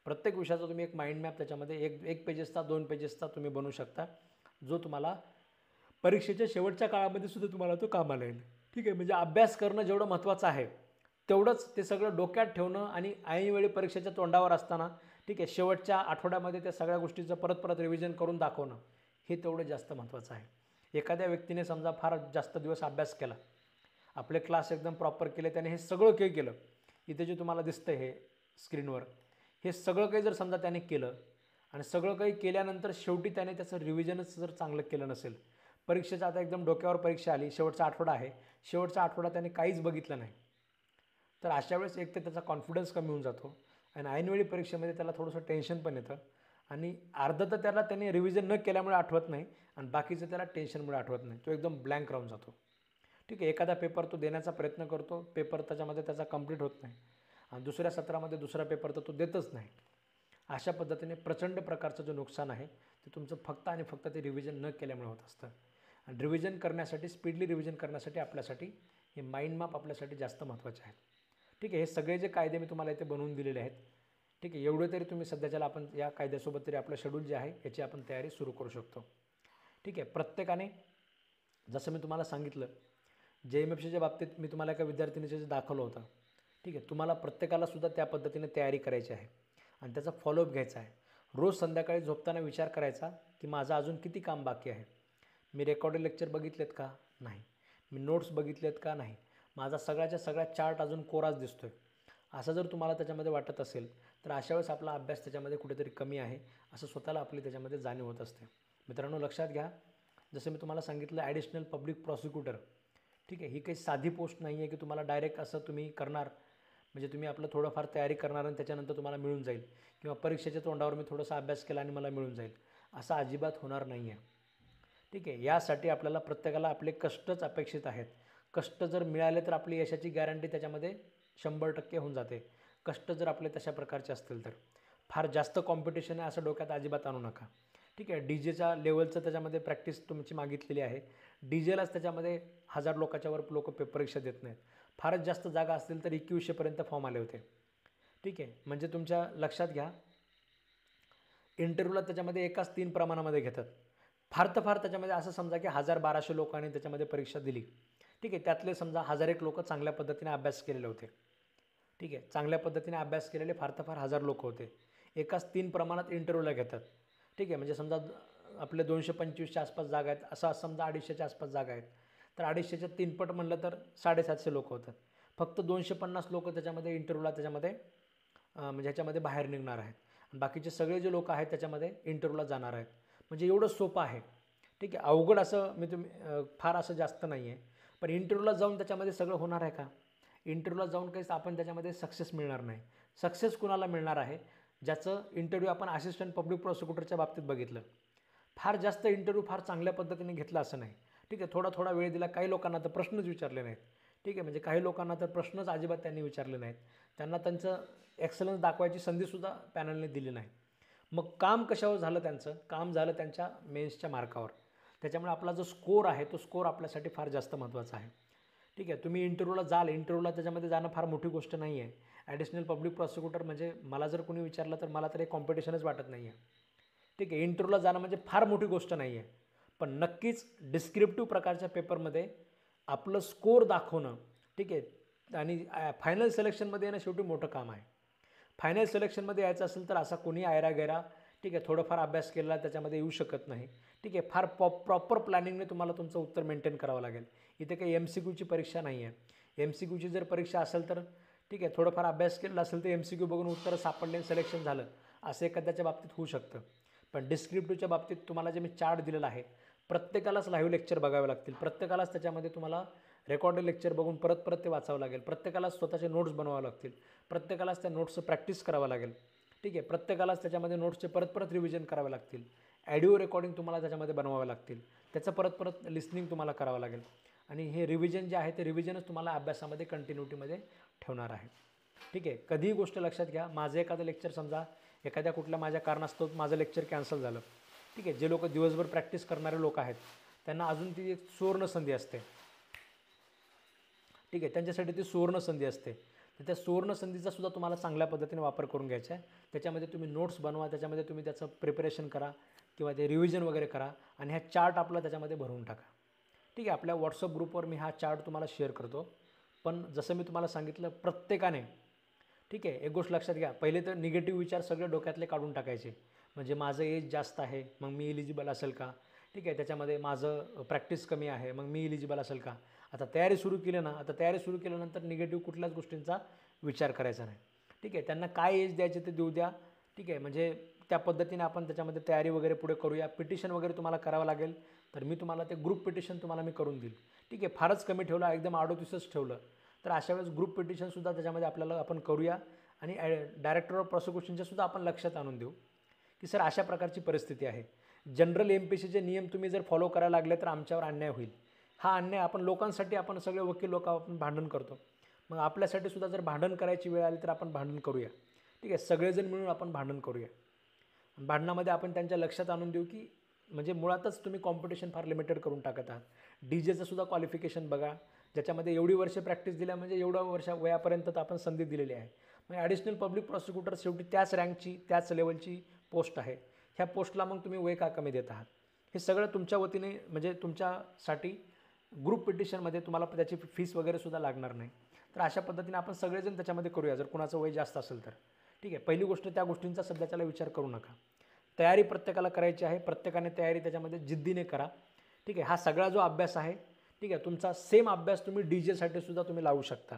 प्रत्येक विषयाचा तुम्ही एक माइंड मॅप त्याच्यामध्ये एक पेजेसचा 2 पेजेसचा तुम्ही बनवू शकता, जो तुम्हाला परीक्षेच्या शेवटच्या काळामध्ये सुद्धा तुम्हाला तो कामाला येईल. ठीक आहे. म्हणजे अभ्यास करणं जेवढं महत्त्वाचं आहे, तेवढंच ते सगळं डोक्यात ठेवणं आणि ऐनवेळी परीक्षेच्या तोंडावर असताना, ठीक आहे, शेवटच्या आठवड्यामध्ये त्या सगळ्या गोष्टीचं परत परत रिव्हिजन करून दाखवणं, हे तेवढं जास्त महत्त्वाचं आहे. एखाद्या व्यक्तीने समजा फार जास्त दिवस अभ्यास केला, आपले क्लास एकदम प्रॉपर केले, त्याने हे सगळं काही केलं, इथे जे तुम्हाला दिसतं हे स्क्रीनवर, हे सगळं काही जर समजा त्याने केलं आणि सगळं काही केल्यानंतर शेवटी त्याने त्याचं रिव्हिजनच जर चांगलं केलं नसेल, परीक्षेचा आता एकदम डोक्यावर परीक्षा आली, शेवटचा आठवडा आहे, शेवटचा आठवडा त्याने काहीच बघितलं नाही, तर अशा वेळेस एक तर त्याचा कॉन्फिडन्स कमी होऊन जातो आणि ऐनवेळी परीक्षेमध्ये त्याला थोडंसं टेन्शन पण येतं आणि अर्धं तर त्याने रिव्हिजन न केल्यामुळे आठवत नाही आणि बाकीचं त्याला टेन्शनमुळे आठवत नाही, तो एकदम ब्लँक राहून जातो. ठीक आहे. एखादा पेपर तो देण्याचा प्रयत्न करतो, पेपर त्याच्यामध्ये त्याचा कंप्लीट होत नाही आणि दुसऱ्या सत्रामध्ये दुसरा पेपर तर तो देतच नाही. अशा पद्धतीने प्रचंड प्रकारचं जे नुकसान आहे ते तुमचं फक्त आणि फक्त ते रिव्हिजन न केल्यामुळे होत असतं. आणि रिव्हिजन करण्यासाठी, स्पीडली रिव्हिजन करण्यासाठी आपल्यासाठी हे माइंड मॅप आपल्यासाठी जास्त महत्त्वाचे आहेत. ठीक आहे. हे सगळे जे कायदे मी तुम्हाला इथे बनवून दिलेले आहेत, ठीक आहे, एवढे तरी तुम्ही सध्याच्याला आपण या कायद्यासोबत तरी आपलं शेड्यूल जे आहे याची आपण तयारी सुरू करू शकतो. ठीक आहे. प्रत्येकाने जसं मी तुम्हाला सांगितलं, JMFCच्या बाबतीत मी तुम्हाला एका विद्यार्थिनीचे जे दाखवलं होतं, ठीक आहे, तुम्हाला प्रत्येकाला सुद्धा त्या पद्धतीने तयारी करायची आहे आणि त्याचा फॉलोअप घ्यायचा आहे. रोज संध्याकाळी झोपताना विचार करायचा की माझं अजून किती काम बाकी आहे. मी रेकॉर्डेड लेक्चर बघितलेत का? नाही. मी नोट्स बघितलेत का? नाही. माझा सगळ्याच्या सगळ्या चार्ट अजून कोराच दिसतो आहे. असं जर तुम्हाला त्याच्यामध्ये वाटत असेल, तर अशा वेळेस आपला अभ्यास त्याच्यामध्ये कुठेतरी कमी आहे असं स्वतःला आपली त्याच्यामध्ये जाणीव होत असते. मित्रांनो, लक्षात घ्या, जसं मी तुम्हाला सांगितलं ॲडिशनल पब्लिक प्रॉसिक्युटर, ठीक आहे, ही काही साधी पोस्ट नाही आहे की तुम्हाला डायरेक्ट असं तुम्ही करणार, म्हणजे तुम्ही आपलं थोडंफार तयारी करणार आणि त्याच्यानंतर तुम्हाला मिळून जाईल किंवा परीक्षेच्या तोंडावर मी थोडासा अभ्यास केला आणि मला मिळून जाईल, असं अजिबात होणार नाही आहे. ठीक आहे. यासाठी आपल्याला प्रत्येकाला आपले कष्टच अपेक्षित आहेत. कष्ट जर मिळाले तर आपली यशाची गॅरंटी त्याच्यामध्ये 100% होऊन जाते. कष्ट जर आपले तशा प्रकारचे असतील तर. फार जास्त कॉम्पिटिशन आहे असं डोक्यात अजिबात आणू नका. ठीक आहे. DJच्या लेवलचं त्याच्यामध्ये प्रॅक्टिस तुमची मागितलेली आहे. DJलाच त्याच्यामध्ये 1000 लोकांच्या वर लोक परीक्षा देत नाहीत. फारच जास्त जागा असतील तर 2100पर्यंत फॉर्म आले होते. ठीक आहे. म्हणजे तुमच्या लक्षात घ्या, इंटरव्ह्यूला त्याच्यामध्ये एकाच 3 प्रमाणामध्ये घेतात. फार तर फार त्याच्यामध्ये असं समजा की 1000-1200 लोकांनी त्याच्यामध्ये परीक्षा दिली. ठीक आहे. त्यातले समजा 1001 लोक चांगल्या पद्धतीने अभ्यास केलेले होते. ठीक आहे. चांगल्या पद्धतीने अभ्यास केलेले फार तर फार 1000 लोक होते. एकाच 3 प्रमाणात इंटरव्ह्यूला घेतात. ठीक आहे. म्हणजे समजा आपले 225च्या आसपास जागा आहेत, असं समजा 250च्या आसपास जागा आहेत, तर 250च्या 3 पट म्हणलं तर 750 लोक होतात. फक्त 250 लोक त्याच्यामध्ये इंटरव्ह्यूला त्याच्यामध्ये म्हणजे ह्याच्यामध्ये बाहेर निघणार आहेत. बाकीचे सगळे जे लोक आहेत त्याच्यामध्ये इंटरव्ह्यूला जाणार आहेत. म्हणजे एवढं सोपं आहे. ठीक आहे. अवघड असं मी फार असं जास्त नाही आहे. पण इंटरव्ह्यूला जाऊन त्याच्यामध्ये सगळं होणार आहे का? इंटरव्ह्यूला जाऊन काहीच आपण त्याच्यामध्ये सक्सेस मिळणार नाही. सक्सेस कुणाला मिळणार आहे? ज्याचं इंटरव्ह्यू आपण असिस्टंट पब्लिक प्रॉसिक्युटरच्या बाबतीत बघितलं. फार जास्त इंटरव्ह्यू फार चांगल्या पद्धतीने घेतला असं नाही. ठीक आहे. थोडा थोडा वेळ दिला. काही लोकांना तर प्रश्नच विचारले नाहीत. ठीक आहे. म्हणजे काही लोकांना तर प्रश्नच अजिबात त्यांनी विचारले नाहीत. त्यांना त्यांचं एक्सलन्स दाखवायची संधीसुद्धा पॅनलने दिली नाही. मग काम कशावर झालं त्यांचं? काम झालं त्यांच्या मेन्सच्या मार्कावर. त्याच्यामुळे आपला जो स्कोर आहे तो स्कोर आपल्यासाठी फार जास्त महत्त्वाचा आहे. ठीक आहे. तुम्ही इंटरव्ह्यूला जाल, इंटरव्ह्यूला त्याच्यामध्ये जाणं फार मोठी गोष्ट नाही आहे. ॲडिशनल पब्लिक प्रॉसिक्युटर म्हणजे मला जर कोणी विचारलं तर मला तर एक कॉम्पिटिशनच वाटत नाही आहे. ठीक आहे. इंटरव्ह्यूला जाणं म्हणजे फार मोठी गोष्ट नाही आहे. पण नक्कीच डिस्क्रिप्टिव्ह प्रकारच्या पेपरमध्ये आपलं स्कोर दाखवणं, ठीक आहे, आणि फायनल सिलेक्शनमध्ये येणं शेवटी मोठं काम आहे. फायनल सिलेक्शनमध्ये यायचं असेल तर असा कोणी आयरा-गैरा, ठीक आहे, थोडंफार अभ्यास केलेला त्याच्यामध्ये येऊ शकत नाही. ठीक आहे. फार प्रॉपर प्लॅनिंगने तुम्हाला तुमचं उत्तर मेंटेन करावं लागेल. इथे काही MCQची परीक्षा नाही आहे. MCQची जर परीक्षा असेल तर ठीक आहे, थोडंफार अभ्यास केलेला असेल तर MCQ बघून उत्तरं सापडले, सिलेक्शन झालं, असं एखाद्याच्या बाबतीत होऊ शकतं. पण डिस्क्रिप्टिव्हच्या बाबतीत तुम्हाला जे मी चार्ट दिलेला आहे, प्रत्येकालाच लाईव्ह लेक्चर बघावे लागतील. प्रत्येकालाच त्याच्यामध्ये तुम्हाला रेकॉर्डेड लेक्चर बघून परत परत ते वाचावं लागेल. प्रत्येकालाच स्वतःचे नोट्स बनवावे लागतील. प्रत्येकालाच त्या नोट्सचं प्रॅक्टिस करावं लागेल. ठीक आहे. प्रत्येकालाच त्याच्यामध्ये नोट्सचे परत परत रिव्हिजन करावे लागतील. ऑडिओ रेकॉर्डिंग तुम्हाला त्याच्यामध्ये बनवावे लागतील. त्याचं परत परत लिस्निंग तुम्हाला करावं लागेल. आणि हे रिव्हिजन जे आहे ते रिव्हिजनच तुम्हाला अभ्यासामध्ये कंटिन्युटीमध्ये ठेवणार आहे. ठीक आहे. कधीही गोष्ट लक्षात घ्या, माझं एखादं लेक्चर समजा एखाद्या कुठल्या माझ्या कारणास्तव माझं लेक्चर कॅन्सल झालं. ठीक आहे. जे लोक दिवसभर प्रॅक्टिस करणारे लोक आहेत त्यांना अजून ती एक सुवर्ण संधी असते. ठीक आहे, त्यांच्यासाठी ती सुवर्णसंधी असते. तर त्या सुवर्णसंधीचा सुद्धा तुम्हाला चांगल्या पद्धतीने वापर करून घ्यायचा आहे. त्याच्यामध्ये तुम्ही नोट्स बनवा, त्याच्यामध्ये तुम्ही त्याचं प्रिपरेशन करा किंवा ते रिव्हिजन वगैरे करा आणि हा चार्ट आपला त्याच्यामध्ये भरून टाका. ठीक आहे, आपल्या व्हॉट्सअप ग्रुपवर मी हा चार्ट तुम्हाला शेअर करतो. पण जसं मी तुम्हाला सांगितलं, प्रत्येकाने ठीक आहे, एक गोष्ट लक्षात घ्या, पहिले तर निगेटिव्ह विचार सगळे डोक्यातले काढून टाकायचे. म्हणजे माझं एज जास्त आहे, मग मी इलिजिबल असेल का? ठीक आहे, त्याच्यामध्ये माझं प्रॅक्टिस कमी आहे, मग मी इलिजिबल असेल का? आता तयारी सुरू केली ना, आता तयारी सुरू केल्यानंतर निगेटिव्ह कुठल्याच गोष्टींचा विचार करायचा नाही. ठीक आहे, त्यांना काय एज द्यायचे ते देऊ द्या. ठीक आहे, म्हणजे त्या पद्धतीने आपण त्याच्यामध्ये तयारी वगैरे पुढे करूया. पिटिशन वगैरे तुम्हाला करावं लागेल, तर मी तुम्हाला ते ग्रुप पिटिशन तुम्हाला मी करून देईल. ठीक आहे, फारच कमी ठेवलं, एकदम 38च ठेवलं, तर अशा वेळेस ग्रुप पिटिशनसुद्धा त्याच्यामध्ये आपल्याला आपण करूया आणि डायरेक्टर ऑफ प्रॉसिक्युशनच्यासुद्धा आपण लक्षात आणून देऊ की सर अशा प्रकारची परिस्थिती आहे. जनरल MPCचे नियम तुम्ही जर फॉलो करायला लागले तर आमच्यावर अन्याय होईल. हा अन्याय आपण लोकांसाठी, आपण सगळे वकील लोक आपण भांडण करतो, मग आपल्यासाठी सुद्धा जर भांडण करायची वेळ आली तर आपण भांडण करूया. ठीक आहे, सगळेजण मिळून आपण भांडण करूया. भांडणामध्ये आपण त्यांच्या लक्षात आणून देऊ की म्हणजे मुळातच तुम्ही कॉम्पिटिशन फार लिमिटेड करून टाकत आहात. DJचं सुद्धा क्वालिफिकेशन बघा, ज्याच्यामध्ये एवढी वर्ष प्रॅक्टिस दिल्या म्हणजे एवढ्या वयापर्यंत तर आपण संधी दिलेली आहे. मग ॲडिशनल पब्लिक प्रॉसिक्युटर शेवटी त्याच रँकची, त्याच लेवलची पोस्ट आहे. ह्या पोस्टला मग तुम्ही वय का कमी देत आहात? हे सगळं तुमच्या वतीने म्हणजे तुमच्यासाठी ग्रुप पिटिशनमध्ये तुम्हाला त्याची फीस वगैरे सुद्धा लागणार नाही. तर अशा पद्धतीने आपण सगळेजण त्याच्यामध्ये करूया, जर कुणाचं वय जास्त असेल तर. ठीक आहे, पहिली गोष्ट त्या गोष्टींचा सध्याच्याला विचार करू नका. तयारी प्रत्येकाला करायची आहे, प्रत्येकाने तयारी त्याच्यामध्ये जिद्दीने करा. ठीक आहे, हा सगळा जो अभ्यास आहे, ठीक आहे, तुमचा सेम अभ्यास तुम्ही DJसाठी सुद्धा तुम्ही लावू शकता.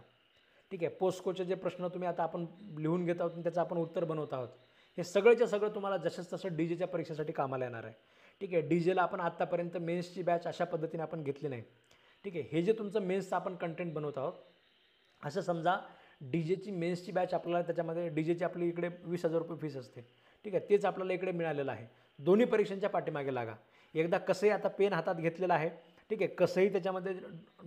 ठीक आहे, पोस्टकोचे जे प्रश्न तुम्ही आता आपण लिहून घेत आहोत त्याचं आपण उत्तर बनवत आहोत, हे सगळंच्या सगळं तुम्हाला जसंच तसं DJच्या परीक्षेसाठी कामाला येणार आहे. ठीक आहे, DJला आपण आत्तापर्यंत मेन्सची बॅच अशा पद्धतीने आपण घेतली नाही. ठीक आहे, हे जे तुमचं मेन्सचं आपण कंटेंट बनवत आहोत, असं समजा DJची मेन्सची बॅच आपल्याला त्याच्यामध्ये DJची आपली इकडे 20,000 रुपये फीस असते. ठीक आहे, तेच आपल्याला इकडे मिळालेलं आहे. दोन्ही परीक्षांच्या पाठीमागे लागा. एकदा कसंही आता पेन हातात घेतलेला आहे. ठीक आहे, कसंही त्याच्यामध्ये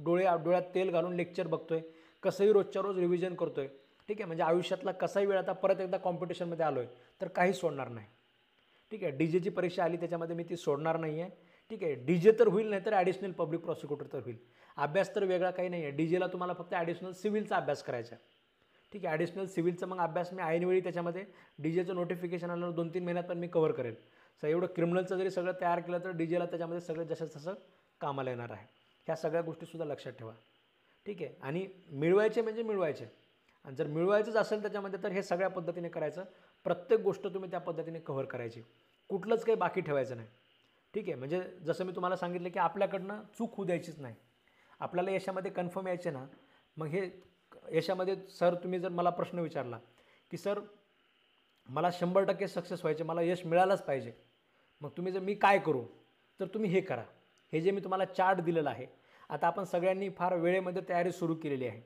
डोळ्यात तेल घालून लेक्चर बघतोय, कसंही रोजच्या रोज रिव्हिजन करतोय. ठीक आहे, म्हणजे आयुष्यातला कसाही वेळ आता परत एकदा कॉम्पिटिशनमध्ये आलो आहे तर काही सोडणार नाही. ठीक आहे, DJची परीक्षा आली त्याच्यामध्ये मी ती सोडणार नाही आहे. ठीक आहे, DJ तर होईल, नाही तर ॲडिशनल पब्लिक प्रॉसिक्युटर तर होईल. अभ्यास तर वेगळा काही नाही आहे. DJला तुम्हाला फक्त ॲडिशनल सिव्हिलचा अभ्यास करायचा आहे. ठीक आहे, ॲडिशनल सिव्हिलचा मग अभ्यास मी ऐनवेळी त्याच्यामध्ये DJचं नोटिफिकेशन आलं 2-3 महिन्यात पण मी कव्हर करेल. सर एवढं क्रिमिनलचं जरी सगळं तयार केलं तर DJला त्याच्यामध्ये सगळं जसं तसं कामाला येणार आहे. ह्या सगळ्या गोष्टीसुद्धा लक्षात ठेवा. ठीक आहे, आणि मिळवायचे म्हणजे मिळवायचे, आणि जर मिळवायचंच असेल त्याच्यामध्ये तर हे सगळ्या पद्धतीने करायचं. प्रत्येक गोष्ट तुम्ही त्या पद्धतीने कव्हर करायची, कुठलंच काही बाकी ठेवायचं नाही. ठीक आहे, म्हणजे जसं मी तुम्हाला सांगितलं की आपल्याकडनं चूक होऊ द्यायचीच नाही. आपल्याला यशामध्ये कन्फर्म यायचे ना, मग हे यशामध्ये सर तुम्ही जर मला प्रश्न विचारला की सर मला 100% सक्सेस व्हायचे, मला यश मिळालंच पाहिजे, मग तुम्ही जर मी काय करू, तर तुम्ही हे करा. हे जे मी तुम्हाला चार्ट दिलेलं आहे, आता आपण सगळ्यांनी फार वेळेमध्ये तयारी सुरू केलेली आहे.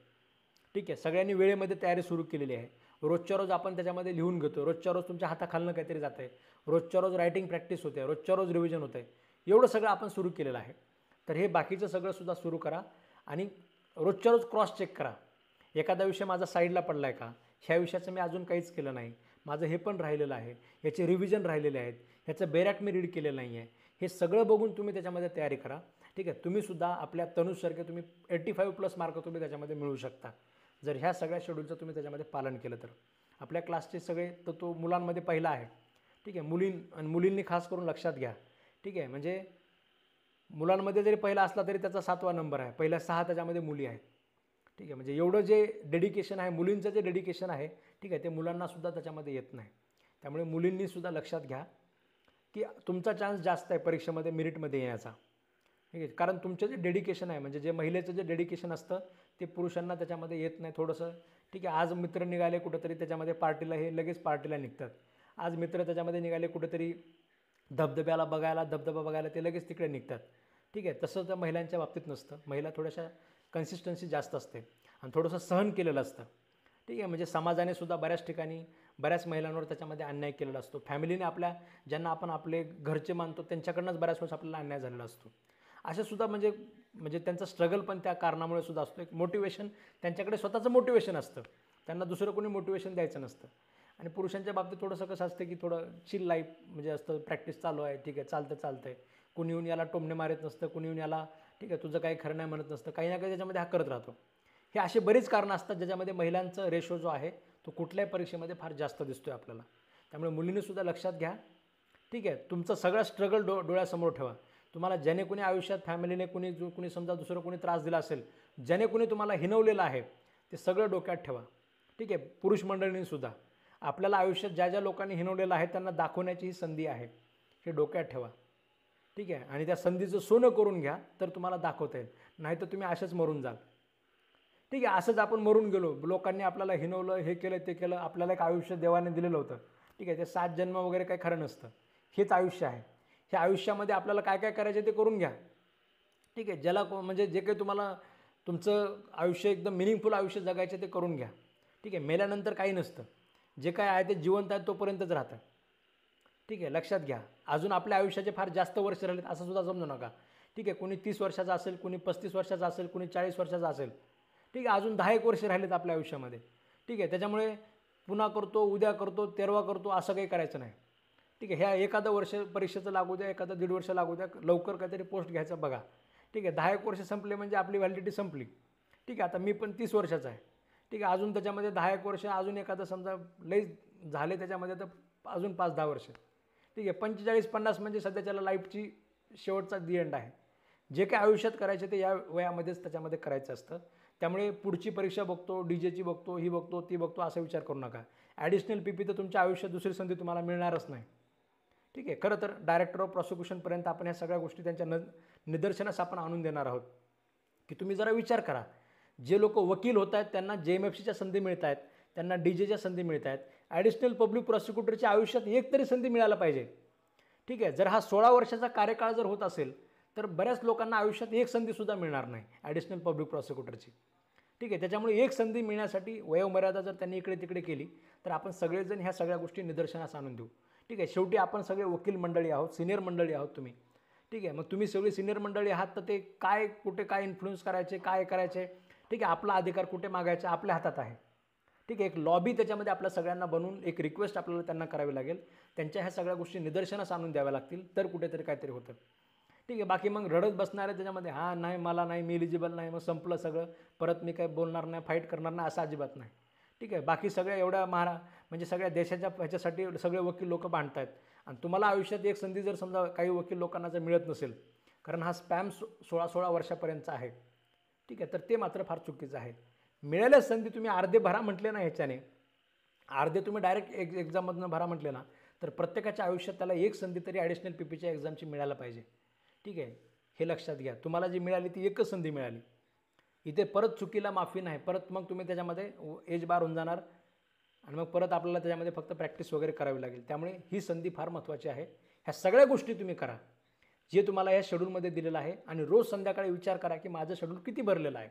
ठीक आहे, सगळ्यांनी वेळेमध्ये तयारी सुरू केलेली आहे. रोजच्या रोज आपण त्याच्यामध्ये लिहून घेतो, रोजच्या रोज तुमच्या हाताखालनं काहीतरी जातं आहे, रोजच्या रोज रायटिंग प्रॅक्टिस होते, रोजच्या रोज रिव्हिजन होतं आहे. एवढं सगळं आपण सुरू केलेलं आहे. तर हे बाकीचं सगळं सुद्धा सुरू करा आणि रोजच्या रोज क्रॉस चेक करा. एखादा विषय माझा साईडला पडला आहे का, ह्या विषयाचं मी अजून काहीच केलं नाही, माझं हे पण राहिलेलं आहे, ह्याचे रिव्हिजन राहिलेले आहेत, ह्याचं बेरॅक मी रीड केलेलं नाही आहे. हे सगळं बघून तुम्ही त्याच्यामध्ये तयारी करा. ठीक आहे, तुम्हीसुद्धा आपल्या तनुजसारखे तुम्ही 85+ मार्क तुम्ही त्याच्यामध्ये मिळवू शकता, जर ह्या सगळ्या शेड्यूलचं तुम्ही त्याच्यामध्ये पालन केलं तर. आपल्या क्लासचे सगळे तर तो मुलांमध्ये पहिला आहे. ठीक आहे, आणि मुलींनी खास करून लक्षात घ्या. ठीक आहे, म्हणजे मुलांमध्ये जरी पहिला असला तरी त्याचा 7वा नंबर आहे, पहिल्या 6 त्याच्यामध्ये मुली आहेत. ठीक आहे, म्हणजे एवढं जे डेडिकेशन आहे, मुलींचं जे डेडिकेशन आहे, ठीक आहे, ते मुलांनासुद्धा त्याच्यामध्ये येत नाही. त्यामुळे मुलींनीसुद्धा लक्षात घ्या की तुमचा चान्स जास्त आहे परीक्षेमध्ये मेरिटमध्ये येण्याचा. ठीक आहे, कारण तुमचं जे डेडिकेशन आहे, म्हणजे जे महिलेचं जे डेडिकेशन असतं ते पुरुषांना त्याच्यामध्ये येत नाही थोडंसं. ठीक आहे, आज मित्र निघाले कुठंतरी त्याच्यामध्ये पार्टीला, हे लगेच पार्टीला निघतात. आज मित्र त्याच्यामध्ये निघाले कुठेतरी धबधबा बघायला, ते लगेच तिकडे निघतात. ठीक आहे, तसं तर महिलांच्या बाबतीत नसतं. महिला थोड्याशा कन्सिस्टन्सी जास्त असते आणि थोडंसं सहन केलेलं असतं. ठीक आहे, म्हणजे समाजाने सुद्धा बऱ्याच ठिकाणी बऱ्याच महिलांवर त्याच्यामध्ये अन्याय केलेला असतो. फॅमिलीने आपल्या ज्यांना आपण आपले घरचे मानतो त्यांच्याकडनंच बऱ्याच वेळेस आपल्याला अन्याय झालेला असतो. असे सुद्धा म्हणजे म्हणजे त्यांचं स्ट्रगल पण त्या कारणामुळे सुद्धा असतो. एक मोटिवेशन, त्यांच्याकडे स्वतःचं मोटिवेशन असतं, त्यांना दुसरं कोणी मोटिवेशन द्यायचं नसतं. आणि पुरुषांच्या बाबतीत थोडंसं कसं असतं की थोडं चिल लाईफ म्हणजे असतं, प्रॅक्टिस चालू आहे, ठीक आहे, चालतं आहे, कुणी येऊन याला टोमणे मारत नसतं, कुणी येऊन याला ठीक आहे तुझं काही खरं नाही म्हणत नसतं, काही ना काही त्याच्यामध्ये हा करत राहतो. हे असे बरेच कारणं असतात ज्याच्यामध्ये महिलांचा रेशो जो आहे तो कुठल्याही परीक्षेमध्ये फार जास्त दिसतो आहे आपल्याला. त्यामुळे मुलींनीसुद्धा लक्षात घ्या. ठीक आहे, तुमचं सगळं स्ट्रगल डोळ्यासमोर ठेवा. तुम्हाला ज्याने कुणी आयुष्यात फॅमिलीने कुणी समजा दुसरं कुणी त्रास दिला असेल, ज्याने कुणी तुम्हाला हिणवलेलं आहे, ते सगळं डोक्यात ठेवा. ठीक आहे, पुरुष मंडळींनीसुद्धा आपल्याला आयुष्यात ज्या ज्या लोकांनी हिणवलेलं आहे त्यांना दाखवण्याची ही संधी आहे, हे डोक्यात ठेवा. ठीक आहे, आणि त्या संधीचं सोनं करून घ्या, तर तुम्हाला दाखवता येईल. नाही तर तुम्ही असेच मरून जाल. ठीक आहे, असंच आपण मरून गेलो, लोकांनी आपल्याला हिणवलं, हे केलं ते केलं, आपल्याला एक आयुष्य देवाने दिलेलं होतं. ठीक आहे, ते 7 जन्म वगैरे काही खरं नसतं. हेच आयुष्य आहे. ह्या आयुष्यामध्ये आपल्याला काय काय करायचं ते करून घ्या. ठीक आहे, ज्याला म्हणजे जे काही तुम्हाला तुमचं आयुष्य एकदम मिनिंगफुल आयुष्य जगायचं ते करून घ्या. ठीक आहे, मेल्यानंतर काही नसतं. जे काय आहे ते जिवंत आहे तोपर्यंतच राहतं. ठीक आहे, लक्षात घ्या. अजून आपल्या आयुष्याचे फार जास्त वर्ष राहिलेत असं सुद्धा समजू नका. ठीक आहे, कोणी 30 वर्षाचा असेल, कोणी 35 वर्षाचा असेल, कोणी 40 वर्षाचा असेल. ठीक आहे, अजून 10 वर्ष राहिलेत आपल्या आयुष्यामध्ये. ठीक आहे, त्याच्यामुळे पुन्हा करतो, उद्या करतो, तेरवा करतो असं काही करायचं नाही. ठीक आहे, ह्या एखादं वर्ष परीक्षेचं लागू द्या, एखादं 1.5 वर्ष लागू द्या, लवकर काहीतरी पोस्ट घ्यायचं बघा. ठीक आहे, 10 वर्ष संपले म्हणजे आपली व्हॅलिडिटी संपली. ठीक आहे, आता मी पण 30 वर्षाचा आहे. ठीक आहे, अजून त्याच्यामध्ये 10 वर्ष, अजून एखादं समजा लई झाले त्याच्यामध्ये तर अजून 5-10 वर्ष. ठीक आहे, 45-50 म्हणजे सध्याच्याला लाईफची शेवटचा दी एंड आहे. जे काही आयुष्यात करायचे ते या वयामध्येच त्याच्यामध्ये करायचं असतं. त्यामुळे पुढची परीक्षा बघतो, डीजेची बघतो, ही बघतो, ती बघतो असा विचार करू नका. ॲडिशनल पी तर तुमच्या आयुष्यात दुसरी संधी तुम्हाला मिळणारच नाही. ठीक आहे, खरं तर डायरेक्टर ऑफ प्रॉसिक्युशनपर्यंत आपण ह्या सगळ्या गोष्टी त्यांच्या निदर्शनास आपण आणून देणार आहोत. की तुम्ही जरा विचार करा, जे लोक वकील होत आहेत त्यांना JMFCच्या संधी मिळत आहेत, त्यांना DJच्या संधी मिळत आहेत. ॲडिशनल पब्लिक प्रॉसिक्युटरच्या आयुष्यात एक तरी संधी मिळायला पाहिजे. ठीक आहे, जर हा 16 वर्षाचा कार्यकाळ जर होत असेल तर बऱ्याच लोकांना आयुष्यात एक संधीसुद्धा मिळणार नाही ॲडिशनल पब्लिक प्रॉसिक्युटरची. ठीक आहे, त्याच्यामुळे एक संधी मिळण्यासाठी वयोमर्यादा जर त्यांनी इकडे तिकडे केली तर आपण सगळेजण ह्या सगळ्या गोष्टी निदर्शनास आणून देऊ. ठीक आहे, शेवटी आपण सगळे वकील मंडळी आहोत, सिनियर मंडळी आहोत तुम्ही. ठीक आहे, मग तुम्ही सगळी सिनियर मंडळी आहात तर ते काय कुठे काय इन्फ्लुएन्स करायचे, काय करायचे, ठीक आहे, आपला अधिकार कुठे मागायचा आपल्या हातात आहे. ठीक आहे, एक लॉबी त्याच्यामध्ये आपल्या सगळ्यांना बनवून एक रिक्वेस्ट आपल्याला त्यांना करावी लागेल. त्यांच्या ह्या सगळ्या गोष्टी निदर्शनास आणून द्याव्या लागतील तर कुठेतरी काहीतरी होतं. ठीक आहे, बाकी मग रडत बसणार आहे त्याच्यामध्ये, हां नाही मला नाही, मी एलिजिबल नाही, मग संपलं सगळं, परत मी काही बोलणार नाही, फाईट करणार नाही असं अजिबात नाही. ठीक आहे, बाकी सगळ्या एवढ्या म्हणजे सगळ्या देशाच्या ह्याच्यासाठी सगळे वकील लोक भांडत आहेत आणि तुम्हाला आयुष्यात एक संधी जर समजा काही वकील लोकांना जर मिळत नसेल, कारण हा स्पॅम 16 वर्षापर्यंतचा आहे. ठीक आहे, तर ते मात्र फार चुकीचं आहे. मिळाल्या संधी तुम्ही अर्धे भरा म्हटले ना ह्याच्याने, अर्धे तुम्ही डायरेक्ट एक्झाममधून भरा म्हटले ना, तर प्रत्येकाच्या आयुष्यात त्याला एक संधी तरी ॲडिशनल PPच्या एक्झामची मिळायला पाहिजे. ठीक आहे, हे लक्षात घ्या. तुम्हाला जी मिळाली ती एकच संधी मिळाली. इथे परत चुकीला माफी नाही. परत मग तुम्ही त्याच्यामध्ये एज बार होऊन जाणार आणि मग परत आपल्याला त्याच्यामध्ये फक्त प्रॅक्टिस वगैरे करावी लागेल. त्यामुळे ही संधी फार महत्त्वाची आहे. ह्या सगळ्या गोष्टी तुम्ही करा जे तुम्हाला या शेड्यूलमध्ये दिलेलं आहे आणि रोज संध्याकाळी विचार करा की माझं शेड्यूल किती भरलेलं आहे.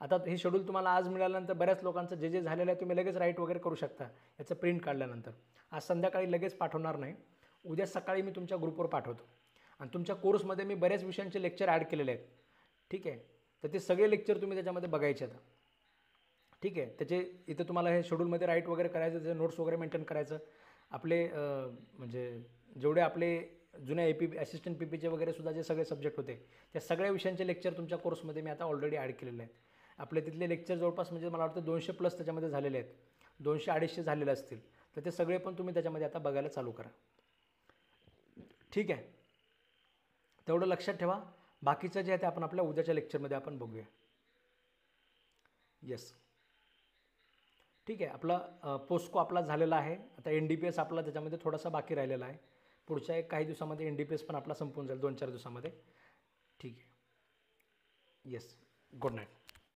आता हे शेड्यूल तुम्हाला आज मिळाल्यानंतर बऱ्याच लोकांचं जे जे झालेलं आहे तुम्ही लगेच राईट वगैरे करू शकता याचं प्रिंट काढल्यानंतर. आज संध्याकाळी लगेच पाठवणार नाही, उद्या सकाळी मी तुमच्या ग्रुपवर पाठवतो. आणि तुमच्या कोर्समध्ये मी बऱ्याच विषयांचे लेक्चर ॲड केलेले आहेत. ठीक आहे, तर ते सगळे लेक्चर तुम्ही त्याच्यामध्ये बघायचे आहेत. ठीक आहे, त्याचे इथं तुम्हाला हे शेड्यूलमध्ये राईट वगैरे करायचं, त्याचे नोट्स वगैरे मेंटेन करायचं. आपले म्हणजे जेवढे आपले जुन्या असिस्टंट PPचे वगैरे सुद्धा जे सगळे सब्जेक्ट होते त्या सगळ्या विषयांचे लेक्चर तुमच्या कोर्समध्ये मी आता ऑलरेडी ॲड केलेले आहेत. आपले तिथले लेक्चर जवळपास म्हणजे मला वाटतं 200+ त्याच्यामध्ये झालेले आहेत, 200-250 झालेले असतील. तर ते सगळे पण तुम्ही त्याच्यामध्ये आता बघायला चालू करा. ठीक आहे, तेवढं लक्षात ठेवा. बाकीचं जे आहे ते आपण आपल्या उद्याच्या लेक्चरमध्ये आपण बघूया. येस, ठीक आहे, आपला पोस्को आपला झालेला आहे. आता NDPS आपला त्याच्यामध्ये थोडासा बाकी राहिलेला आहे. पुढच्या काही दिवसामध्ये NDPS पण आपला संपून जाईल, 2-4 दिवसामध्ये. ठीक आहे, येस, गुड नाईट.